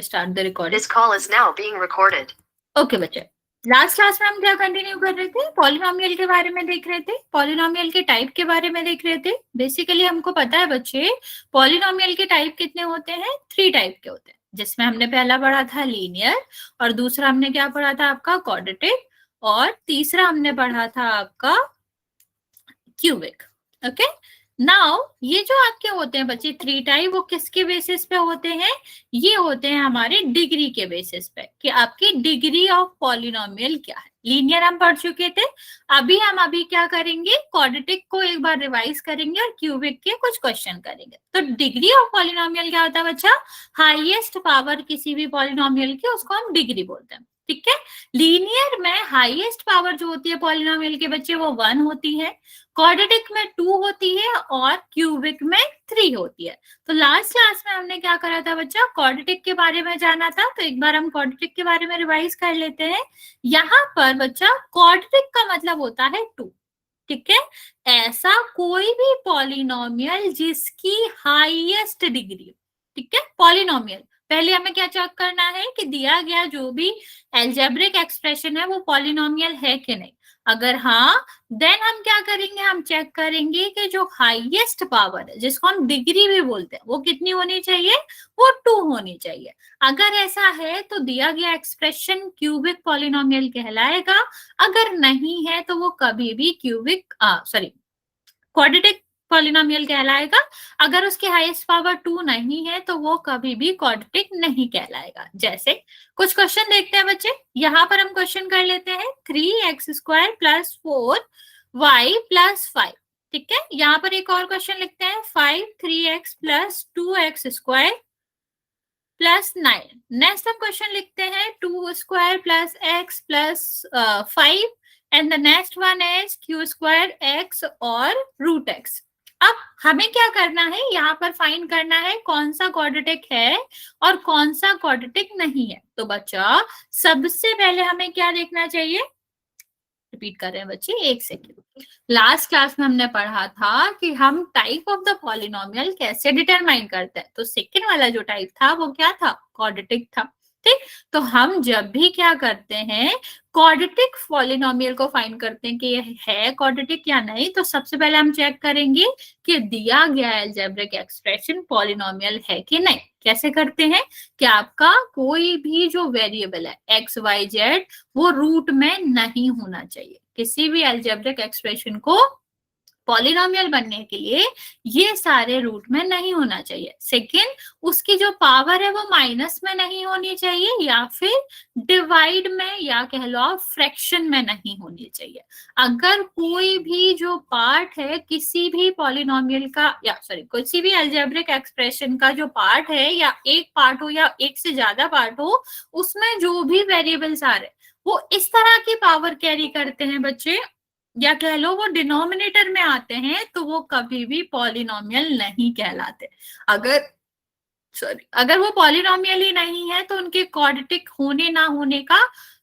Start the recording. This call is now being recorded. Okay बच्चे, last class में हम क्या कंटिन्यू कर रहे थे? पॉलिनोमियल के बारे में देख रहे थे, पॉलिनोमियल के टाइप के बारे में देख रहे थे। बेसिकली हमको पता है बच्चे, पॉलिनोमियल के टाइप कितने होते हैं? 3 टाइप के होते हैं, जिसमें हमने पहला पढ़ा था लीनियर, और दूसरा हमने क्या पढ़ा था आपका क्वाड्रेटिक, और तीसरा हमने पढ़ा था आपका क्यूबिक। ओके, नाउ ये जो आपके होते हैं बच्चे 3 टाइप, वो किसके बेसिस पे होते हैं? ये होते हैं हमारे डिग्री के बेसिस पे, कि आपकी डिग्री ऑफ पॉलिनोमियल क्या है। लीनियर हम पढ़ चुके थे, अभी क्या करेंगे? क्वाड्रेटिक को एक बार रिवाइज करेंगे और क्यूबिक के कुछ क्वेश्चन करेंगे। तो डिग्री ऑफ पॉलिनोमियल क्या होता है बच्चा? हाईएस्ट पावर किसी भी पॉलिनोमियल की, उसको हम डिग्री बोलते हैं। ठीक है, लीनियर में हाईएस्ट पावर जो होती है पॉलिनोमियल के बच्चे, वो 1 होती है, क्वाड्रेटिक में 2 होती है, और क्यूबिक में 3 होती है। तो लास्ट क्लास में हमने क्या करा था बच्चा? क्वाड्रेटिक के बारे में जाना था, तो एक बार हम क्वाड्रेटिक के बारे में रिवाइज कर लेते हैं। यहाँ पर बच्चा क्वाड्रेटिक का मतलब होता है 2। ठीक है, ऐसा कोई भी पॉलिनोमियल जिसकी हाईएस्ट डिग्री, ठीक है, पॉलिनोमियल, पहले हमें क्या चेक करना है कि दिया गया जो भी एल्जेब्रिक एक्सप्रेशन है वो पॉलिनोमियल है कि नहीं। अगर हाँ, देन हम क्या करेंगे? हम चेक करेंगे कि जो हाईएस्ट पावर है, जिसको हम डिग्री भी बोलते हैं, वो कितनी होनी चाहिए? वो 2 होनी चाहिए। अगर ऐसा है तो दिया गया एक्सप्रेशन क्यूबिक पॉलिनोमियल कहलाएगा। अगर नहीं है तो वो कभी भी क्वाड्रेटिक पॉलिनोमियल कहलाएगा। अगर उसकी हाईएस्ट पावर 2 नहीं है तो वो कभी भी क्वाड्रेटिक नहीं कहलाएगा। जैसे कुछ क्वेश्चन देखते हैं बच्चे, यहाँ पर हम क्वेश्चन कर लेते हैं 3x² + 4y + 5। ठीक है, यहाँ पर एक और क्वेश्चन लिखते हैं 5 3x + 2x² + 9। नेक्स्ट हम क्वेश्चन लिखते हैं 2² + x + 5, and the next one is q² x और √x। अब हमें क्या करना है? यहाँ पर फाइंड करना है कौन सा क्वाड्रेटिक है और कौन सा क्वाड्रेटिक नहीं है। तो बच्चा, सबसे पहले हमें क्या देखना चाहिए? रिपीट कर रहे हैं बच्चे, एक सेकेंड। लास्ट क्लास में हमने पढ़ा था कि हम टाइप ऑफ द पॉलिनोमियल कैसे डिटरमाइन करते हैं। तो सेकेंड वाला जो टाइप था वो क्या था? क्वाड्रेटिक था। ठीक, तो हम जब भी क्या करते हैं, क्वाड्रेटिक पॉलिनोमियल को फाइंड करते हैं कि ये है क्वाड्रेटिक या नहीं, तो सबसे पहले हम चेक करेंगे कि दिया गया अलजेब्रिक एक्सप्रेशन पॉलिनोमियल है कि नहीं। कैसे करते हैं? कि आपका कोई भी जो वेरिएबल है एक्स वाई जेड, वो रूट में नहीं होना चाहिए। किसी भी अलजेब्रिक एक्सप्रेशन को पॉलिनोमियल बनने के लिए ये सारे रूट में नहीं होना चाहिए। सेकेंड, उसकी जो पावर है वो माइनस में नहीं होनी चाहिए, या फिर डिवाइड में, या कह लो आप फ्रैक्शन में नहीं होनी चाहिए। अगर कोई भी जो पार्ट है किसी भी पॉलिनोमियल का, या सॉरी किसी भी अलजेब्रिक एक्सप्रेशन का जो पार्ट है, या एक पार्ट हो या एक से ज्यादा पार्ट हो, उसमें जो भी वेरिएबल्स आ रहे वो इस तरह की पावर कैरी करते हैं बच्चे, या कह लो वो डिनोमिनेटर में आते हैं, तो वो कभी भी पॉलिनोमियल नहीं कहलाते। अगर वो पॉलिनोमियल ही नहीं है तो उनके क्वाड्रेटिक होने ना होने का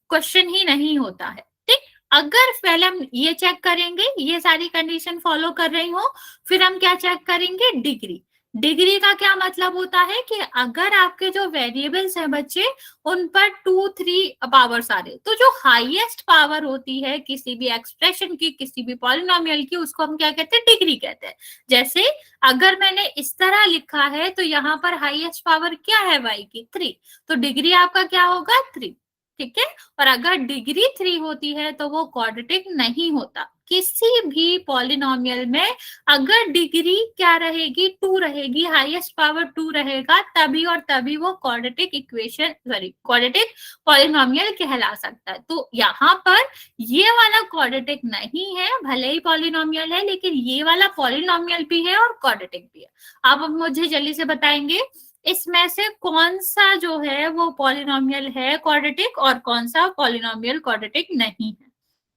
क्वेश्चन ही नहीं होता है। ठीक, अगर पहले हम ये चेक करेंगे, ये सारी कंडीशन फॉलो कर रही हो, फिर हम क्या चेक करेंगे? डिग्री। डिग्री का क्या मतलब होता है कि अगर आपके जो वेरिएबल्स हैं बच्चे, उन पर 2 3 पावर्स आ रहे, तो जो हाईएस्ट पावर होती है किसी भी एक्सप्रेशन की, किसी भी पॉलिनोमियल की, उसको हम क्या कहते हैं? डिग्री कहते हैं। जैसे अगर मैंने इस तरह लिखा है तो यहाँ पर हाईएस्ट पावर क्या है? y की 3, तो डिग्री आपका क्या होगा? 3। ठीक है, और अगर डिग्री 3 होती है तो वो क्वाड्रेटिक नहीं होता। किसी भी पॉलिनोमियल में अगर डिग्री क्या रहेगी? 2 रहेगी, हाईएस्ट पावर 2 रहेगा, तभी और तभी वो quadratic equation, sorry quadratic polynomial कहला सकता है। तो यहाँ पर ये वाला क्वाड्रेटिक नहीं है, भले ही पॉलिनोमियल है, लेकिन ये वाला पॉलिनोमियल भी है और क्वाड्रेटिक भी है। अब मुझे जल्दी से बताएंगे इसमें से कौन सा जो है वो पॉलिनोमियल है क्वाड्रेटिक, और कौन सा पॉलिनोमियल क्वाड्रेटिक नहीं है।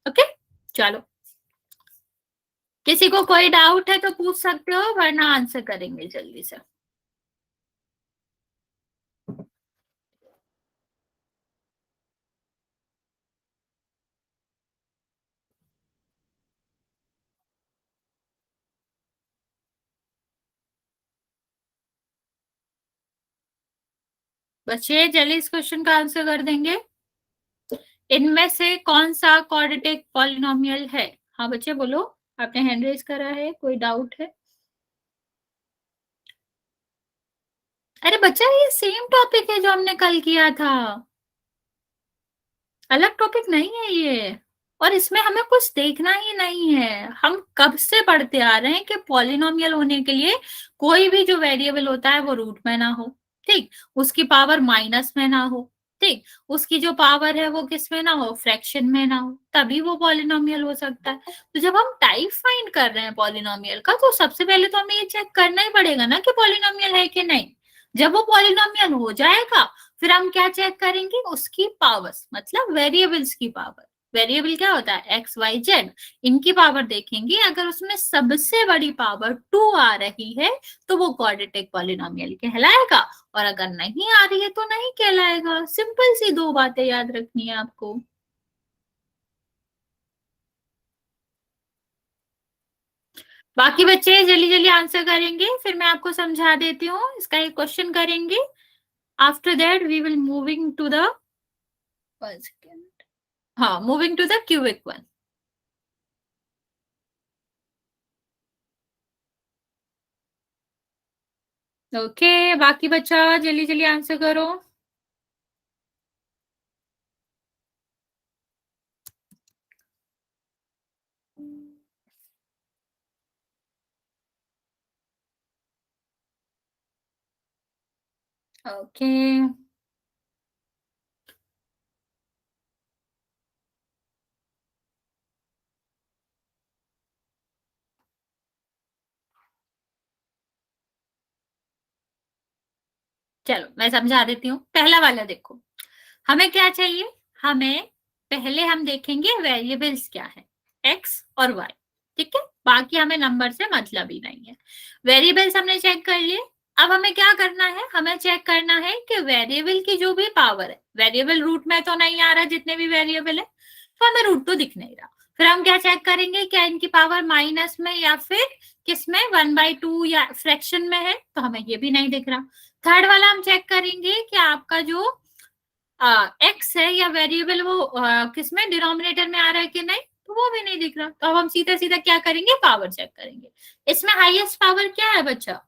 ओके, चलो, किसी को कोई डाउट है तो पूछ सकते हो, वरना आंसर करेंगे जल्दी से। बच्चे जल्दी इस क्वेश्चन का आंसर कर देंगे। इनमें से कौन सा क्वाड्रेटिक पॉलिनोमियल है? हाँ बच्चे बोलो, आपने हैंड रेज करा है, कोई डाउट है? अरे बच्चा ये सेम टॉपिक है जो हमने कल किया था, अलग टॉपिक नहीं है ये। और इसमें हमें कुछ देखना ही नहीं है, हम कब से पढ़ते आ रहे हैं कि पॉलिनोमियल होने के लिए कोई भी जो वेरिएबल होता है वो रूट में ना हो, ठीक, उसकी पावर माइनस में ना हो, ठीक, उसकी जो पावर है वो किस में ना हो, फ्रैक्शन में ना हो, तभी वो पॉलिनोमियल हो सकता है। तो जब हम टाइप फाइंड कर रहे हैं पॉलिनोमियल का, तो सबसे पहले तो हमें ये चेक करना ही पड़ेगा ना कि पॉलिनोमियल है कि नहीं। जब वो पॉलिनोमियल हो जाएगा, फिर हम क्या चेक करेंगे, उसकी पावर्स, मतलब वेरिएबल्स की पावर। वेरिएबल क्या होता है, एक्स वाई जेड, इनकी पावर देखेंगे, अगर उसमें सबसे बड़ी पावर 2 आ रही है तो वो क्वाड्रेटिक पॉलिनोमियल कहलाएगा, और अगर नहीं आ रही है तो नहीं कहलाएगा। सिंपल सी दो बातें याद रखनी है आपको। बाकी बच्चे जल्दी जल्दी आंसर करेंगे, फिर मैं आपको समझा देती हूँ, इसका एक क्वेश्चन करेंगे। After that we will moving to the, हाँ, moving to the cubic one. Okay, बाकी बच्चा जल्दी जल्दी आंसर करो। ओके, चलो मैं समझा देती हूँ। पहला वाला देखो, हमें क्या चाहिए, हमें पहले हम देखेंगे वेरिएबल्स क्या है, एक्स और वाई, ठीक है, बाकी हमें नंबर से मतलब ही नहीं है। वेरिएबल्स हमने चेक कर लिए। अब हमें क्या करना है, हमें चेक करना है कि वेरिएबल की जो भी पावर है, वेरिएबल रूट में तो नहीं आ रहा, जितने भी वेरिएबल है तो हमें रूट तो दिख नहीं रहा। फिर हम क्या चेक करेंगे, क्या इनकी पावर माइनस में या फिर किसमें, 1/2 या फ्रैक्शन में है, तो हमें ये भी नहीं दिख रहा। थर्ड वाला हम चेक करेंगे कि आपका जो एक्स है या वेरिएबल वो किसमें, डिनोमिनेटर में आ रहा है कि नहीं, तो वो भी नहीं दिख रहा। तो अब हम सीधा सीधा क्या करेंगे, पावर चेक करेंगे। इसमें हाईएस्ट पावर क्या है बच्चा,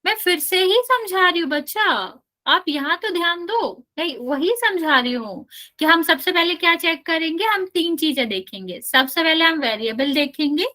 मैं फिर से ही समझा रही हूँ बच्चा, आप यहाँ तो ध्यान दो, नहीं वही समझा रही हूँ कि हम सबसे पहले क्या चेक करेंगे, हम तीन चीजें देखेंगे। सबसे पहले हम वेरिएबल देखेंगे,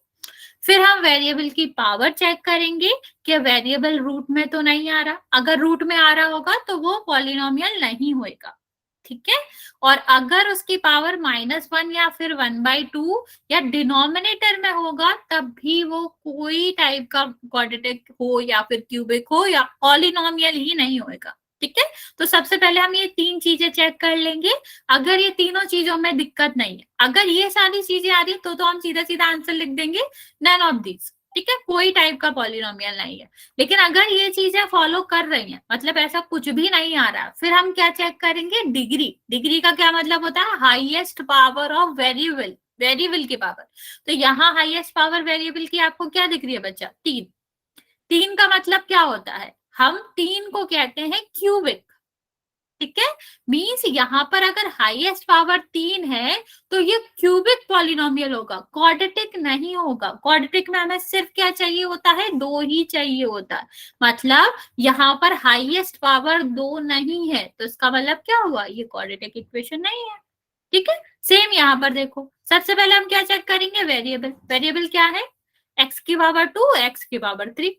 फिर हम वेरिएबल की पावर चेक करेंगे कि वेरिएबल रूट में तो नहीं आ रहा, अगर रूट में आ रहा होगा तो वो पॉलिनोमियल नहीं होएगा, ठीक है। और अगर उसकी पावर -1 या फिर 1/2 या डिनोमिनेटर में होगा, तब भी वो कोई टाइप का क्वाड्रेटिक हो या फिर क्यूबिक हो या पॉलिनोमियल ही नहीं होएगा, ठीक है। तो सबसे पहले हम ये तीन चीजें चेक कर लेंगे। अगर ये तीनों चीजों में दिक्कत नहीं है, अगर ये सारी चीजें आ रही तो हम सीधा सीधा आंसर लिख देंगे नन ऑफ दिस, ठीक है, कोई टाइप का पॉलिनोमियल नहीं है। लेकिन अगर ये चीजें फॉलो कर रही हैं, मतलब ऐसा कुछ भी नहीं आ रहा, फिर हम क्या चेक करेंगे, डिग्री। डिग्री का क्या मतलब होता है, highest power of variable, variable की पावर। तो यहाँ हाईएस्ट पावर वेरिएबल की आपको क्या दिख रही है बच्चा, 3। 3 का मतलब क्या होता है, हम 3 को कहते हैं क्यूबिक, ठीक है। मीन्स यहाँ पर अगर हाईएस्ट पावर 3 है तो ये क्यूबिक पॉलिनोमियल होगा, क्वाड्रेटिक नहीं होगा। क्वाड्रेटिक में हमें सिर्फ क्या चाहिए होता है, 2 ही चाहिए होता है। मतलब यहाँ पर हाईएस्ट पावर 2 नहीं है, तो इसका मतलब क्या हुआ, ये क्वाड्रेटिक इक्वेशन नहीं है, ठीक है। सेम यहाँ पर देखो, सबसे पहले हम क्या चेक करेंगे, वेरिएबल। वेरिएबल क्या है, एक्स की पावर 2, एक्स की पावर 3।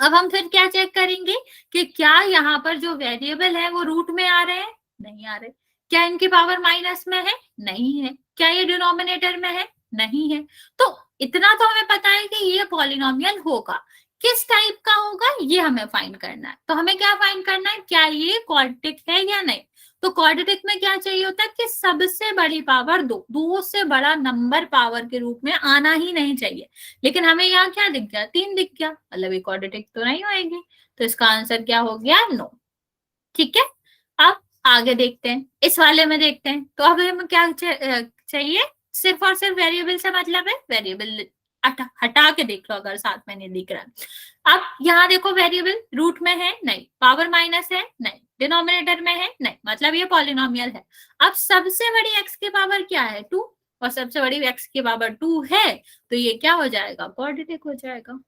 अब हम फिर क्या चेक करेंगे कि क्या यहाँ पर जो वेरिएबल है वो रूट में आ रहे हैं, नहीं आ रहे। क्या इनकी पावर माइनस में है, नहीं है। क्या ये डिनोमिनेटर में है, नहीं है। तो इतना तो हमें पता है कि ये पॉलिनोमियल होगा, किस टाइप का होगा ये हमें फाइंड करना है। तो हमें क्या फाइंड करना है, क्या ये क्वाड्रेटिक है या नहीं। तो क्वाड्रेटिक में क्या चाहिए होता है कि सबसे बड़ी पावर 2, 2 से बड़ा नंबर पावर के रूप में आना ही नहीं चाहिए। लेकिन हमें यहाँ क्या दिख गया, 3 दिख गया, मतलब ये क्वाड्रेटिक तो नहीं होएगी। तो इसका आंसर क्या हो गया, नो, ठीक है। अब आगे देखते हैं, इस वाले में देखते हैं। तो अब हमें क्या चाहिए, सिर्फ और सिर्फ वेरिएबल से मतलब है, वेरिएबल हटा के देख लो अगर साथ में नहीं दिख रहा है। अब यहाँ देखो वेरिएबल रूट में है नहीं, पावर माइनस है नहीं, डिनोमिनेटर में है नहीं, मतलब ये पॉलिनोमियल है। अब सबसे बड़ी एक्स की पावर क्या है 2, और सबसे बड़ी एक्स की पावर 2 है, तो ये क्या हो जाएगा क्वाड्रेटिक हो जाएगा।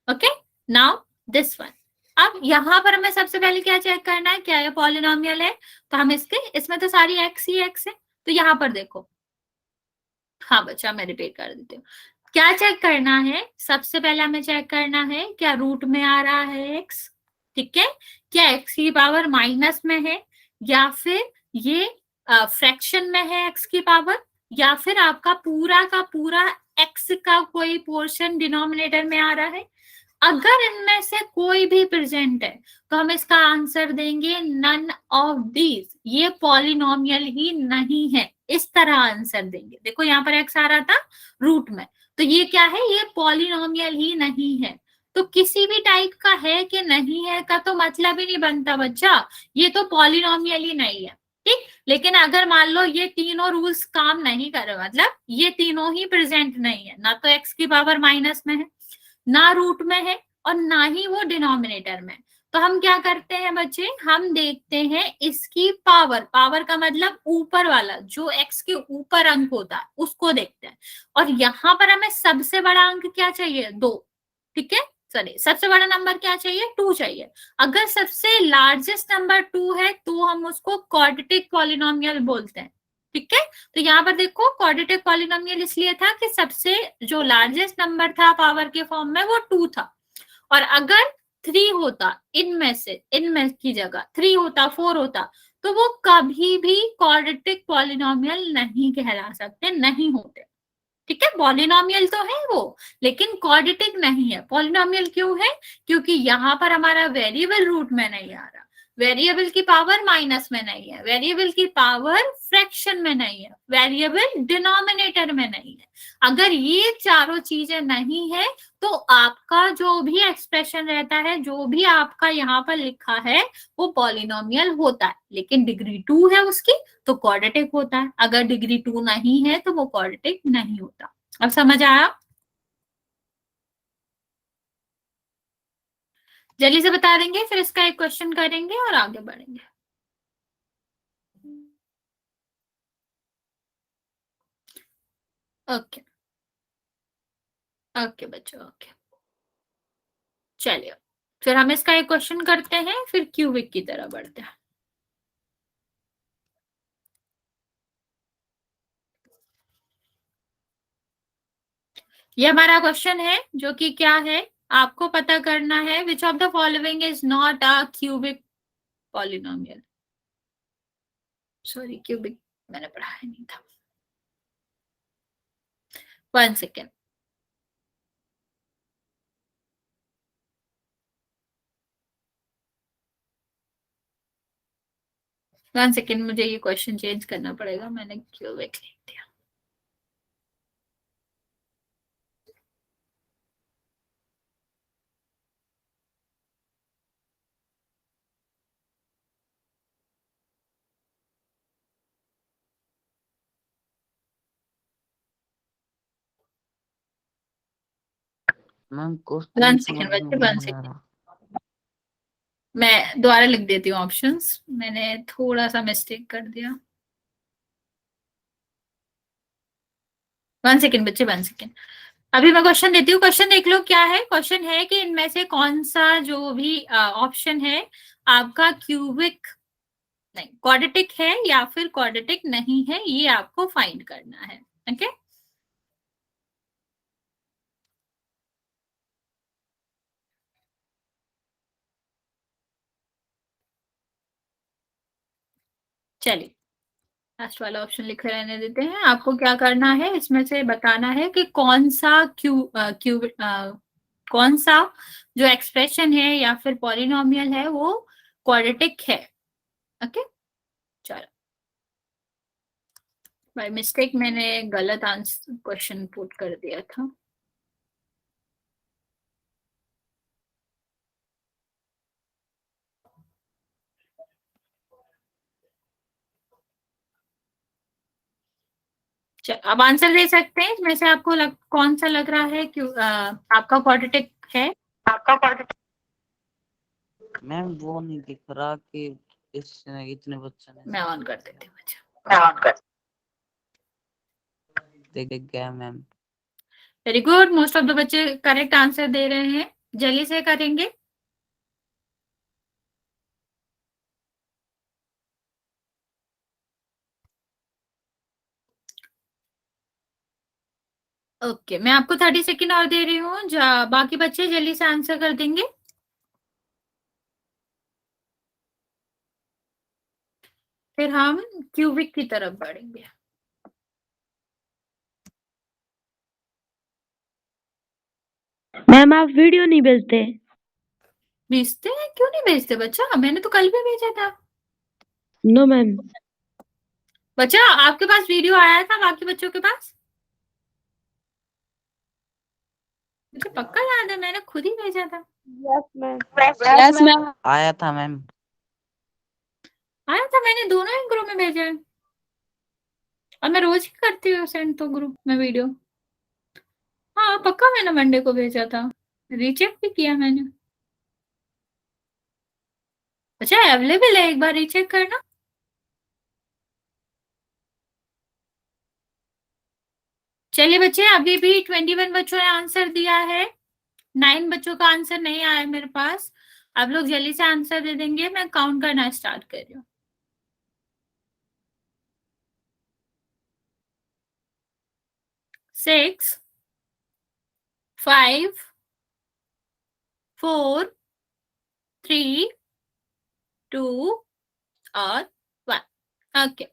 Okay, now this one. अब यहाँ पर हमें सबसे पहले क्या चेक करना है, क्या ये पॉलिनोमियल है, तो हम इसमें तो सारी एक्स ही एक्स है, तो यहाँ पर देखो, हाँ बच्चा मैं रिपीट कर देती हूँ। क्या चेक करना है, सबसे पहले हमें चेक करना है क्या रूट में आ रहा है एक्स, ठीक है, क्या एक्स की पावर माइनस में है, या फिर ये फ्रैक्शन में है एक्स की पावर, या फिर आपका पूरा का पूरा एक्स का कोई पोर्शन डिनोमिनेटर में आ रहा है। अगर इनमें से कोई भी प्रेजेंट है तो हम इसका आंसर देंगे नन ऑफ दीज, ये पॉलिनोमियल ही नहीं है, इस तरह आंसर देंगे। देखो यहाँ पर एक्स आ रहा था रूट में, तो ये क्या है, ये पॉलिनोमियल ही नहीं है। तो किसी भी टाइप का है कि नहीं है का तो मतलब ही नहीं बनता बच्चा, ये तो पॉलिनोमियल ही नहीं है, ठीक। लेकिन अगर मान लो ये तीनों रूल्स काम नहीं कर रहे, मतलब ये तीनों ही प्रेजेंट नहीं है, ना तो एक्स की पावर माइनस में है, ना रूट में है, और ना ही वो डिनोमिनेटर में, तो हम क्या करते हैं बच्चे, हम देखते हैं इसकी पावर, पावर का मतलब ऊपर वाला जो एक्स के ऊपर अंक होता है उसको देखते हैं। और यहाँ पर हमें सबसे बड़ा अंक क्या चाहिए 2, ठीक है, चलिए सबसे बड़ा नंबर क्या चाहिए 2 चाहिए। अगर सबसे लार्जेस्ट नंबर 2 है तो हम उसको क्वाड्रेटिक पॉलिनोमियल बोलते हैं, ठीक है। तो यहाँ पर देखो क्वाड्रेटिक पॉलिनोमियल इसलिए था कि सबसे जो लार्जेस्ट नंबर था पावर के फॉर्म में वो 2 था, और अगर 3 होता इनमें की जगह 3 होता 4 होता तो वो कभी भी क्वाड्रेटिक पॉलिनोमियल नहीं कहला सकते, नहीं होते, ठीक है। पॉलिनोमियल तो है वो, लेकिन क्वाड्रेटिक नहीं है। पॉलिनोमियल क्यों है, क्योंकि यहाँ पर हमारा वेरिएबल रूट में नहीं आ रहा, वेरिएबल की पावर माइनस में नहीं है, वेरिएबल की पावर फ्रैक्शन में नहीं है, वेरिएबल डिनोमिनेटर में नहीं है। अगर ये चारों चीजें नहीं है तो आपका जो भी एक्सप्रेशन रहता है, जो भी आपका यहाँ पर लिखा है वो पॉलिनोमियल होता है, लेकिन डिग्री 2 है उसकी तो क्वाड्रेटिक होता है, अगर डिग्री 2 नहीं है तो वो क्वाड्रेटिक नहीं होता। अब समझ आया, जल्दी से बता देंगे फिर इसका एक क्वेश्चन करेंगे और आगे बढ़ेंगे। ओके ओके बच्चों, ओके चलिए, फिर हम इसका एक क्वेश्चन करते हैं फिर क्यूबिक की तरह बढ़ते हैं। ये हमारा क्वेश्चन है जो कि क्या है, आपको पता करना है which of the following is not a cubic polynomial. Sorry cubic मैंने पढ़ाया नहीं था, 1 सेकेंड। 1 सेकेंड, मुझे ये क्वेश्चन चेंज करना पड़ेगा, मैंने क्यूबिक लिख दिया। मैम 1 क्वेश्चन समझ सेकेंड में बच्चे, वन नहीं आ सेकेंड, रहा। मैं दोबारा लिख देती हूँ ऑप्शंस, मैंने थोड़ा सा मिस्टेक कर दिया। 1 सेकेंड बच्चे, 1 सेकेंड, अभी मैं क्वेश्चन देती हूँ, क्वेश्चन देख लो क्या है। क्वेश्चन है कि इनमें से कौन सा जो भी ऑप्शन है आपका क्यूबिक नहीं क्वाड्रेटिक है या फिर क्वाड्रेटिक नहीं है, ये आपको फाइंड करना है। ओके चलिए, लास्ट वाला ऑप्शन लिखे रहने देते हैं। आपको क्या करना है, इसमें से बताना है कि कौन सा कौन सा जो एक्सप्रेशन है या फिर पॉलिनोमियल है वो क्वाड्रेटिक है। ओके चलो, बाय मिस्टेक मैंने गलत आंसर क्वेश्चन पुट कर दिया था। अब आंसर दे सकते हैं इसमें से आपको कौन सा लग रहा है क्यों आपका क्वाड्रेटिक है? आपका क्वाड्रेटिक मैम वो नहीं दिख रहा कि इतने बच्चे ने मैं ऑन कर देती हूँ बच्चा, मैं ऑन कर। देख गया ma'am. Very good, most of the बच्चे करेक्ट आंसर दे रहे हैं। जल्दी से करेंगे। ओके, मैं आपको 30 सेकेंड और दे रही हूँ, बाकी बच्चे जल्दी से आंसर कर देंगे। फिर हम क्यूबिक की तरफ बढ़ेंगे। मैम आप वीडियो नहीं भेजते? भेजते हैं, क्यों नहीं भेजते बच्चा? मैंने तो कल भी भेजा था। No ma'am. बच्चा आपके पास वीडियो आया था, बाकी बच्चों के पास? मुझे पक्का याद है, मैंने खुद ही भेजा था। Yes ma'am. Yes ma'am. आया था मैम। आया था, मैंने दोनों ही ग्रुप में भेजा है और मैं रोज ही करती हूँ सेंड तो ग्रुप में वीडियो। हाँ पक्का, मैंने मंडे को भेजा था, रीचेक भी किया मैंने। अच्छा अवेलेबल है, एक बार रीचेक करना। चलिए बच्चे, अभी भी 21 बच्चों ने आंसर दिया है, 9 बच्चों का आंसर नहीं आया मेरे पास। आप लोग जल्दी से आंसर दे देंगे, मैं काउंट करना स्टार्ट कर रही हूँ। 6, 5, 4, 3, 2 और 1। ओके,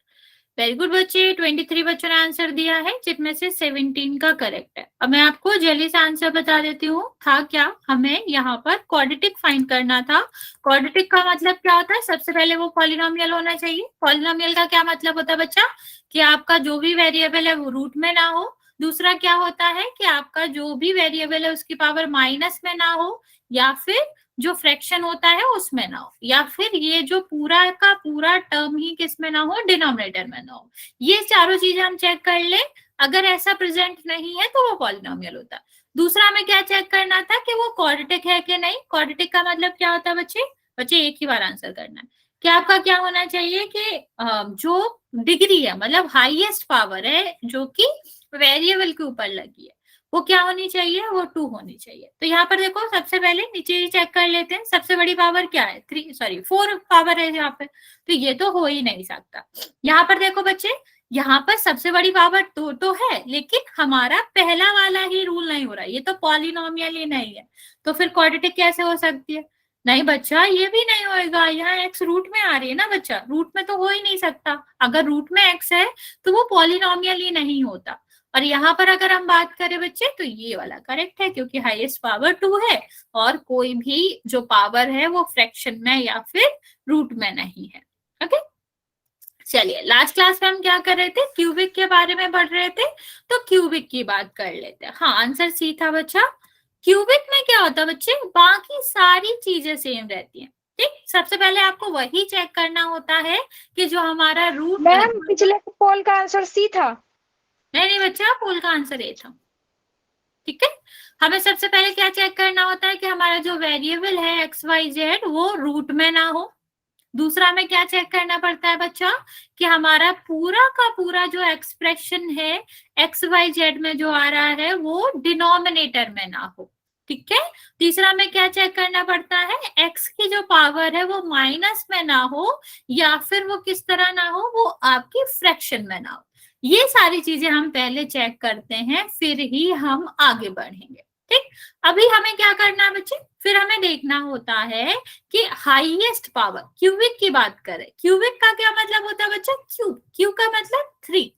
वेरी गुड बच्चे, 23 बच्चों ने आंसर दिया है, जिसमें से 17 का करेक्ट है। अब मैं आपको जल्दी से आंसर बता देती हूँ। था क्या, हमें यहाँ पर क्वाड्रेटिक फाइंड करना था। क्वाड्रेटिक का मतलब क्या होता है? सबसे पहले वो पॉलिनोमियल होना चाहिए। पॉलिनोमियल का क्या मतलब होता है बच्चा? कि आपका जो भी वेरिएबल है वो रूट में ना हो। दूसरा क्या होता है कि आपका जो भी वेरिएबल है उसकी पावर माइनस में ना हो, या फिर जो फ्रैक्शन होता है उसमें ना हो, या फिर ये जो पूरा का पूरा टर्म ही किस में ना हो, डिनोमिनेटर में ना हो। ये चारों चीजें हम चेक कर ले। अगर ऐसा प्रेजेंट नहीं है तो वो पॉलिनोमियल होता है। दूसरा हमें क्या चेक करना था कि वो क्वाड्रेटिक है कि नहीं। क्वाड्रेटिक का मतलब क्या होता है बच्चे? बच्चे एक ही बार आंसर करना है कि आपका क्या होना चाहिए कि जो डिग्री है, मतलब हाईएस्ट पावर है जो कि वेरिएबल के ऊपर लगी है, वो क्या होनी चाहिए? वो 2 होनी चाहिए। तो यहाँ पर देखो, सबसे पहले नीचे ही चेक कर लेते हैं, सबसे बड़ी पावर क्या है? 4 पावर है यहाँ पे, तो ये तो हो ही नहीं सकता। यहाँ पर देखो बच्चे, यहाँ पर सबसे बड़ी पावर तो है, लेकिन हमारा पहला वाला ही रूल नहीं हो रहा, ये तो पॉलिनोमियल ही नहीं है, तो फिर क्वाड्रेटिक कैसे हो सकती है? नहीं बच्चा, ये भी नहीं होएगा। यहाँ एक्स रूट में आ रही है ना बच्चा, रूट में तो हो ही नहीं सकता। अगर रूट में एक्स है तो वो पॉलिनोमियल ही नहीं होता। और यहाँ पर अगर हम बात करें बच्चे, तो ये वाला करेक्ट है, क्योंकि हाईएस्ट पावर 2 है और कोई भी जो पावर है वो फ्रैक्शन में या फिर रूट में नहीं है। ओके, चलिए लास्ट क्लास में हम क्या कर रहे थे? क्यूबिक के बारे में पढ़ रहे थे, तो क्यूबिक की बात कर लेते हैं। हाँ, आंसर सी था बच्चा। क्यूबिक में क्या होता है बच्चे? बाकी सारी चीजें सेम रहती हैं। ठीक, सबसे पहले आपको वही चेक करना होता है कि जो हमारा रूट। मैम पिछले पोल का आंसर सी था। नहीं बच्चा, पोल का आंसर ए था। ठीक है, हमें सबसे पहले क्या चेक करना होता है कि हमारा जो वेरिएबल है एक्स वाई जेड वो रूट में ना हो। दूसरा हमें क्या चेक करना पड़ता है बच्चा? कि हमारा पूरा का पूरा जो एक्सप्रेशन है एक्स वाई जेड में जो आ रहा है वो डिनोमिनेटर में ना हो। ठीक है, तीसरा हमें क्या चेक करना पड़ता है? एक्स की जो पावर है वो माइनस में ना हो, या फिर वो किस तरह ना हो, वो आपकी फ्रैक्शन में ना हो। ये सारी चीजें हम पहले चेक करते हैं, फिर ही हम आगे बढ़ेंगे। ठीक, अभी हमें क्या करना है बच्चे? फिर हमें देखना होता है कि हाईएस्ट पावर, क्यूबिक की बात करें, क्यूबिक का क्या मतलब होता है बच्चा? क्यूब, क्यूब का मतलब 3।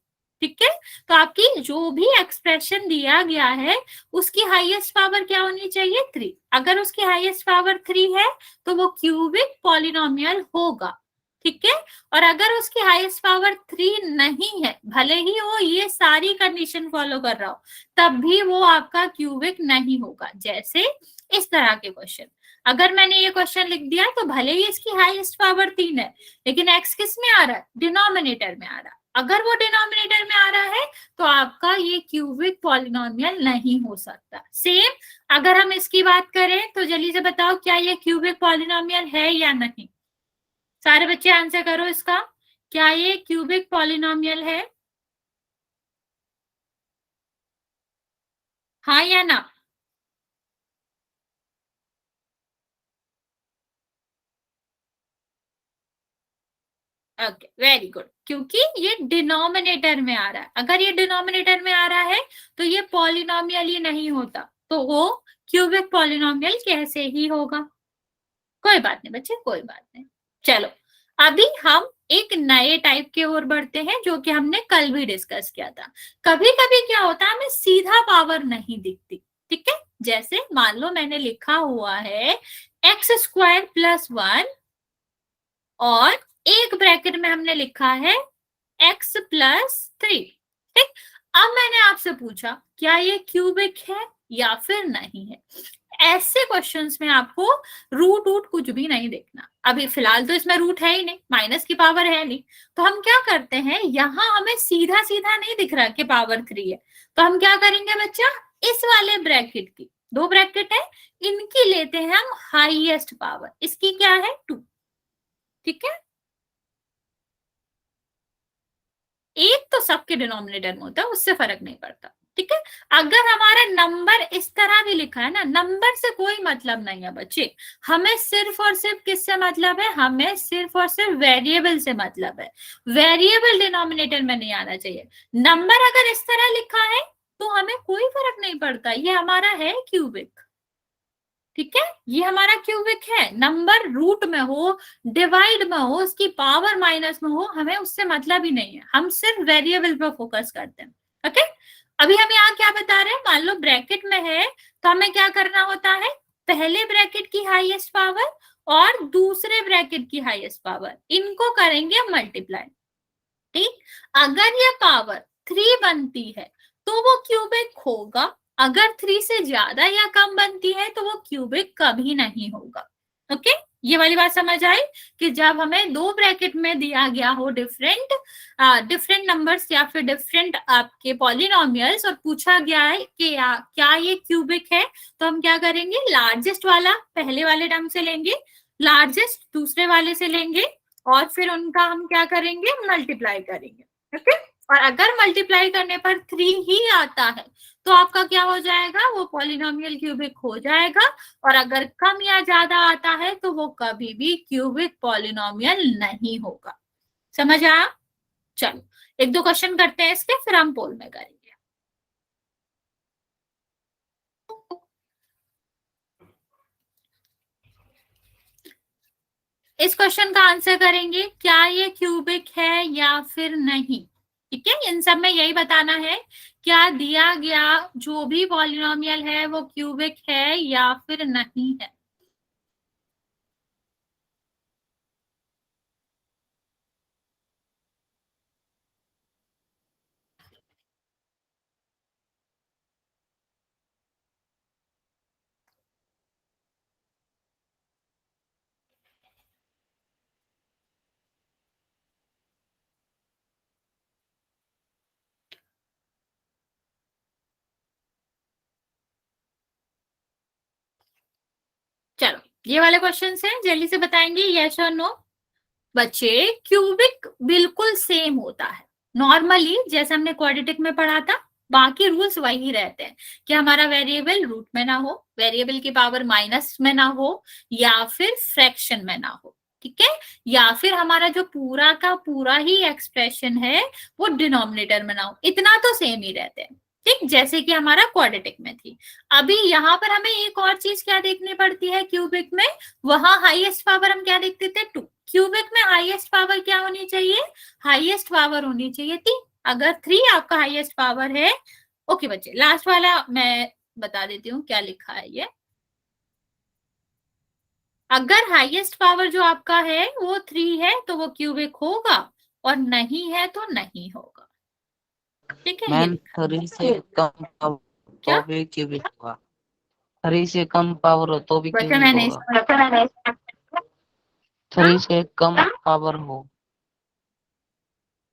ठीक है, तो आपकी जो भी एक्सप्रेशन दिया गया है उसकी हाईएस्ट पावर क्या होनी चाहिए? 3। अगर उसकी हाईएस्ट पावर 3 है तो वो क्यूबिक पॉलिनोमियल होगा। ठीक है, और अगर उसकी हाईएस्ट पावर 3 नहीं है, भले ही वो ये सारी कंडीशन फॉलो कर रहा हो, तब भी वो आपका क्यूबिक नहीं होगा। जैसे इस तरह के क्वेश्चन, अगर मैंने ये क्वेश्चन लिख दिया तो भले ही इसकी हाईएस्ट पावर 3 है, लेकिन एक्स किस में आ रहा है? डिनोमिनेटर में आ रहा है, अगर वो डिनोमिनेटर में आ रहा है तो आपका ये क्यूबिक पॉलिनोमियल नहीं हो सकता। सेम अगर हम इसकी बात करें तो जल्दी से बताओ क्या ये क्यूबिक पॉलिनोमियल है या नहीं। सारे बच्चे आंसर करो इसका, क्या ये क्यूबिक पॉलिनोमियल है, हाँ या ना। ओके वेरी गुड, क्योंकि ये डिनोमिनेटर में आ रहा है। अगर ये डिनोमिनेटर में आ रहा है तो ये पॉलिनोमियल ही नहीं होता, तो वो क्यूबिक पॉलिनोमियल कैसे ही होगा। कोई बात नहीं बच्चे, कोई बात नहीं। चलो अभी हम एक नए टाइप के ओर बढ़ते हैं जो कि हमने कल भी डिस्कस किया था। कभी कभी क्या होता है, हमें सीधा पावर नहीं दिखती, ठीक है। जैसे मान लो मैंने लिखा हुआ है x² + 1 और एक ब्रैकेट में हमने लिखा है x+3, ठीक। अब मैंने आपसे पूछा क्या ये क्यूबिक है या फिर नहीं है। ऐसे क्वेश्चंस में आपको रूट वूट कुछ भी नहीं देखना। अभी फिलहाल तो इसमें रूट है ही नहीं, माइनस की पावर है नहीं, तो हम क्या करते हैं, यहां हमें सीधा सीधा नहीं दिख रहा कि पावर 3 है, तो हम क्या करेंगे बच्चा, इस वाले ब्रैकेट की, 2 ब्रैकेट है, इनकी लेते हैं हम हाईएस्ट पावर, इसकी क्या है 2, ठीक है। एक तो सबके डिनोमिनेटर में होता है, उससे फर्क नहीं पड़ता, ठीक है। अगर हमारा नंबर इस तरह भी लिखा है ना, नंबर से कोई मतलब नहीं है बच्चे, हमें सिर्फ और सिर्फ किससे मतलब है, हमें सिर्फ और सिर्फ वेरिएबल से मतलब है। वेरिएबल डिनोमिनेटर में नहीं आना चाहिए। नंबर अगर इस तरह लिखा है तो हमें कोई फर्क नहीं पड़ता, ये हमारा है क्यूबिक, ठीक है। ये हमारा क्यूबिक है, नंबर रूट में हो, डिवाइड में हो, उसकी पावर माइनस में हो, हमें उससे मतलब ही नहीं है, हम सिर्फ वेरिएबल पे फोकस करते हैं, ओके। अभी हम यहाँ क्या बता रहे हैं, मान लो ब्रैकेट में है तो हमें क्या करना होता है, पहले ब्रैकेट की हाईएस्ट पावर और दूसरे ब्रैकेट की हाईएस्ट पावर, इनको करेंगे मल्टीप्लाई, ठीक। अगर ये पावर 3 बनती है तो वो क्यूबिक होगा, अगर 3 से ज्यादा या कम बनती है तो वो क्यूबिक कभी नहीं होगा, ओके। ये वाली बात समझ आई कि जब हमें 2 ब्रैकेट में दिया गया हो डिफरेंट नंबर्स या फिर डिफरेंट आपके पॉलिनोमियल्स और पूछा गया है कि क्या ये क्यूबिक है, तो हम क्या करेंगे, लार्जेस्ट वाला पहले वाले टर्म से लेंगे, लार्जेस्ट दूसरे वाले से लेंगे और फिर उनका हम क्या करेंगे, मल्टीप्लाई करेंगे, ओके। और अगर मल्टीप्लाई करने पर 3 ही आता है तो आपका क्या हो जाएगा, वो पॉलिनोमियल क्यूबिक हो जाएगा। और अगर कम या ज्यादा आता है तो वो कभी भी क्यूबिक पॉलिनोमियल नहीं होगा। समझ आया। चलो 1-2 क्वेश्चन करते हैं इसके, फिर हम पोल में करेंगे। इस क्वेश्चन का आंसर करेंगे, क्या ये क्यूबिक है या फिर नहीं, ठीक है। इन सब में यही बताना है, क्या दिया गया जो भी पॉलिनोमियल है वो क्यूबिक है या फिर नहीं है। चलो ये वाले क्वेश्चन हैं, जल्दी से बताएंगे यस और नो। बच्चे क्यूबिक बिल्कुल सेम होता है, नॉर्मली जैसे हमने क्वाड्रेटिक में पढ़ा था, बाकी रूल्स वही रहते हैं कि हमारा वेरिएबल रूट में ना हो, वेरिएबल की पावर माइनस में ना हो, या फिर फ्रैक्शन में ना हो, ठीक है। या फिर हमारा जो पूरा का पूरा ही एक्सप्रेशन है वो डिनोमिनेटर में ना हो, इतना तो सेम ही रहते हैं, ठीक, जैसे कि हमारा क्वाड्रेटिक में थी। अभी यहाँ पर हमें एक और चीज क्या देखनी पड़ती है क्यूबिक में, वहां हाईएस्ट पावर हम क्या देखते थे 2, क्यूबिक में हाईएस्ट पावर क्या होनी चाहिए, हाईएस्ट पावर होनी चाहिए 3। अगर 3 आपका हाईएस्ट पावर है, ओके बच्चे लास्ट वाला मैं बता देती हूँ क्या लिखा है ये। अगर हाईएस्ट पावर जो आपका है वो 3 है तो वो क्यूबिक होगा, और नहीं है तो नहीं होगा, ठीक है। मैम 3 से कम क्या? तो भी क्यूबिक होगा, 3 से कम पावर हो तो भी बच्चा क्यूबिक मैंने होगा, 3 से कम पावर हो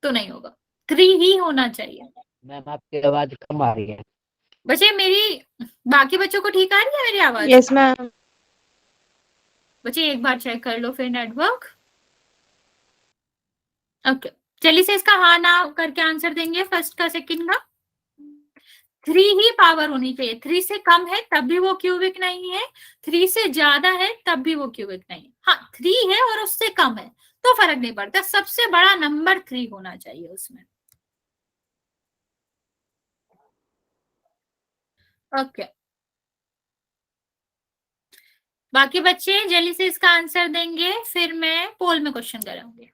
तो नहीं होगा, 3 ही होना चाहिए। मैम आपकी आवाज कम आ रही है। बच्चे मेरी, बाकी बच्चों को ठीक आ रही है मेरी आवाज? Yes ma'am. बच्चे एक बार चेक कर लो फिर नेटवर्क। ओके, चलिए से इसका हाँ ना करके आंसर देंगे फर्स्ट का सेकंड का। 3 ही पावर होनी चाहिए। 3 से कम है तब भी वो क्यूबिक नहीं है, 3 से ज्यादा है तब भी वो क्यूबिक नहीं है। हाँ 3 है और उससे कम है तो फर्क नहीं पड़ता, सबसे बड़ा नंबर 3 होना चाहिए उसमें। ओके, बाकी बच्चे जल्दी से इसका आंसर देंगे फिर मैं पोल में क्वेश्चन कराऊंगी।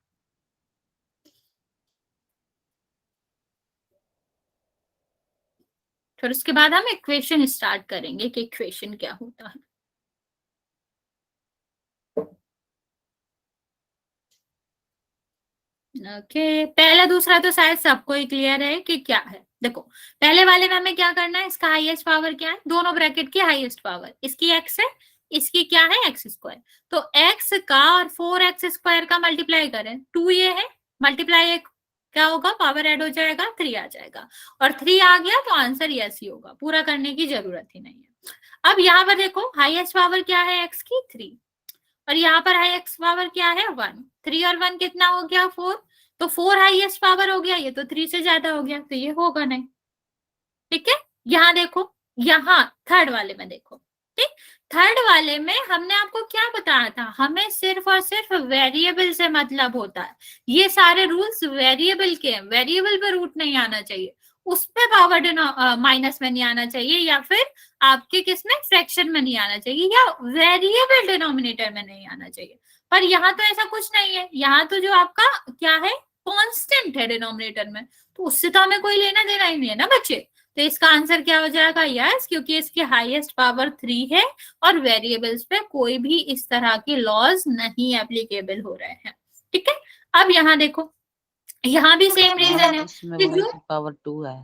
फिर उसके बाद हम इक्वेशन स्टार्ट करेंगे कि इक्वेशन क्या होता है। ओके, पहला दूसरा तो शायद सबको ही क्लियर है कि क्या है। देखो पहले वाले में हमें क्या करना है, इसका हाईएस्ट पावर क्या है, दोनों ब्रैकेट की हाईएस्ट पावर, इसकी x है, इसकी क्या है x स्क्वायर। तो x का और 4x स्क्वायर का मल्टीप्लाई करें, 2 ये है, मल्टीप्लाई क्या होगा, पावर ऐड हो जाएगा, 3 आ जाएगा, और 3 आ गया तो आंसर यस ही होगा, पूरा करने की जरूरत ही नहीं है। अब यहाँ पर देखो हाईएस्ट पावर क्या है x की, 3, और यहाँ पर हाईएस्ट पावर क्या है 1, 3 और 1 कितना हो गया 4, तो 4 हाईएस्ट पावर हो गया, ये तो 3 से ज्यादा हो गया तो ये होगा नहीं। ठीक है, यहाँ देखो, यहाँ थर्ड वाले में देखो, ठीक, थर्ड वाले में हमने आपको क्या बताया था, हमें सिर्फ और सिर्फ वेरिएबल से मतलब होता है। ये सारे रूल्स वेरिएबल के हैं, वेरिएबल पे रूट नहीं आना चाहिए, उस पे पावर माइनस में नहीं आना चाहिए, या फिर आपके किसमें फ्रैक्शन में नहीं आना चाहिए, या वेरिएबल डिनोमिनेटर में नहीं आना चाहिए। पर यहाँ तो ऐसा कुछ नहीं है, यहाँ तो जो आपका क्या है, कांस्टेंट है डिनोमिनेटर में, तो उससे तो हमें कोई लेना देना ही नहीं है ना बच्चे। तो इसका आंसर क्या हो जाएगा, यस, क्योंकि इसकी हाईएस्ट पावर 3 है और वेरिएबल्स पे कोई भी इस तरह के लॉज नहीं एप्लीकेबल हो रहे हैं। ठीक है, अब यहाँ देखो, यहाँ भी सेम रीजन है इसमें कि 1 जो, की पावर 2 है।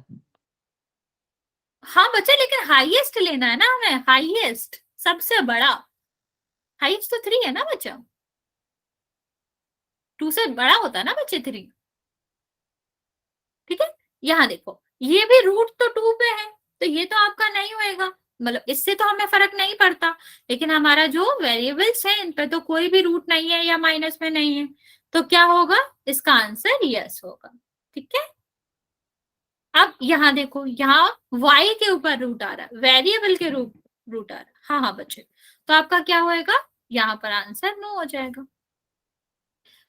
हाँ बच्चा लेकिन हाईएस्ट लेना है ना हमें, हाईएस्ट सबसे बड़ा, हाईएस्ट तो 3 है ना बच्चा, 2 से बड़ा होता है ना बच्चे 3। ठीक है, यहाँ देखो ये भी रूट तो 2 पे है, तो ये तो आपका नहीं होएगा, मतलब इससे तो हमें फर्क नहीं पड़ता, लेकिन हमारा जो वेरिएबल्स है इन पे तो कोई भी रूट नहीं है या माइनस में नहीं है, तो क्या होगा, इसका आंसर यस होगा। ठीक है, अब यहाँ देखो, यहाँ y के ऊपर रूट आ रहा है, वेरिएबल के रूट आ रहा है, हाँ हाँ बच्चे, तो आपका क्या होएगा, यहाँ पर आंसर नो हो जाएगा।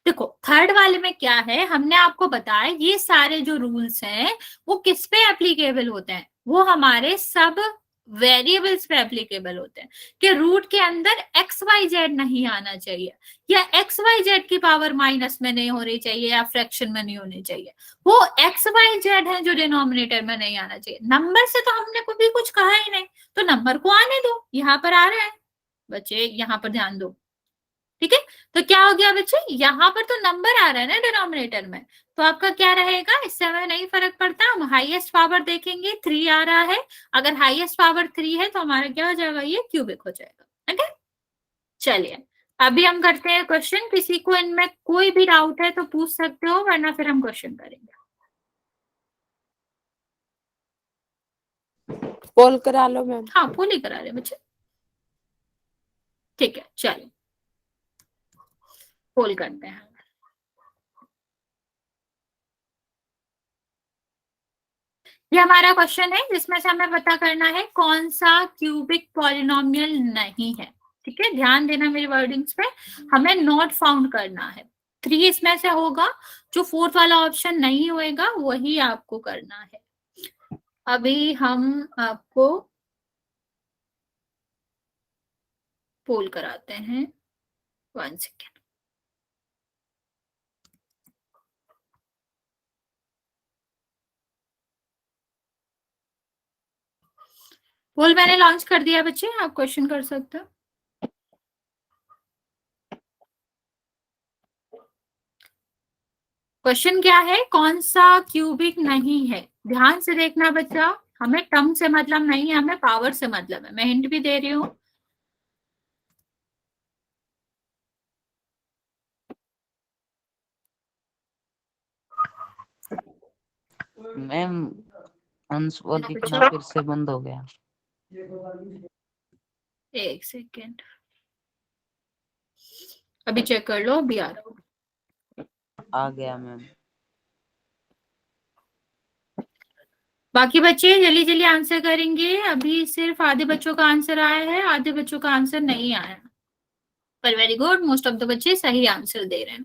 देखो थर्ड वाले में क्या है, हमने आपको बताया ये सारे जो रूल्स हैं वो किस पे एप्लीकेबल होते हैं, वो हमारे सब वेरिएबल्स पे एप्लीकेबल होते हैं, कि रूट के अंदर एक्स वाई जेड नहीं आना चाहिए, या एक्स वाई जेड की पावर माइनस में नहीं होनी चाहिए, या फ्रैक्शन में नहीं होनी चाहिए, वो एक्स वाई जेड है जो डिनोमिनेटर में नहीं आना चाहिए। नंबर से तो हमने कभी कुछ कहा ही नहीं, तो नंबर को आने दो, यहाँ पर आ रहा है बच्चे, यहाँ पर ध्यान दो। ठीक है, तो क्या हो गया बच्चे, यहाँ पर तो नंबर आ रहा है ना डिनोमिनेटर में, तो आपका क्या रहेगा, इससे हमें नहीं फर्क पड़ता, हम हाईएस्ट पावर देखेंगे, 3 आ रहा है, अगर हाईएस्ट पावर 3 है तो हमारा क्या हो जाएगा, ये क्यूबिक हो जाएगा। ठीक है, चलिए अभी हम करते हैं क्वेश्चन, किसी को इनमें कोई भी डाउट है तो पूछ सकते हो, वरना फिर हम क्वेश्चन करेंगे। पोल करा लो मैम। हाँ पोल ही करा रहे बच्चे, ठीक है चलिए पोल करते हैं। ये हमारा क्वेश्चन है जिसमें से हमें पता करना है कौन सा क्यूबिक पॉलिनोमियल नहीं है। ठीक है, ध्यान देना मेरी वर्डिंग्स पे, हमें नॉट फाउंड करना है, 3 इसमें से होगा, जो 4th वाला ऑप्शन नहीं होएगा वही आपको करना है। अभी हम आपको पोल कराते हैं, 1 सेकेंड। पोल मैंने लॉन्च कर दिया बच्चे, आप क्वेश्चन कर सकते हो। क्वेश्चन क्या है, कौन सा क्यूबिक नहीं है, ध्यान से देखना बच्चा, हमें टर्म से मतलब नहीं है, हमें पावर से मतलब है, मैं हिंट भी दे रही हूँ। मैम अंश वो दिखना अच्छा। फिर से बंद हो गया। एक सेकेंड, अभी चेक कर लो, अभी आ रहा हूँ। आ गया मैम। बाकी बच्चे जल्दी जल्दी आंसर करेंगे। अभी सिर्फ आधे बच्चों का आंसर आया है, आधे बच्चों का आंसर नहीं आया, पर very good, most of the बच्चे सही आंसर दे रहे हैं।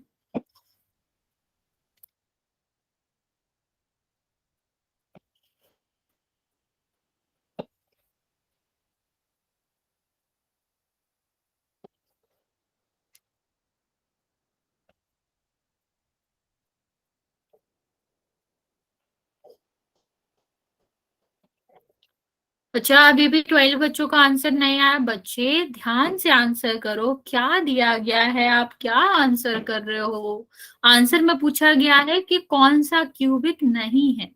अच्छा, अभी भी 12 बच्चों का आंसर नहीं आया। बच्चे ध्यान से आंसर करो, क्या दिया गया है, आप क्या आंसर कर रहे हो। आंसर में पूछा गया है कि कौन सा क्यूबिक नहीं है।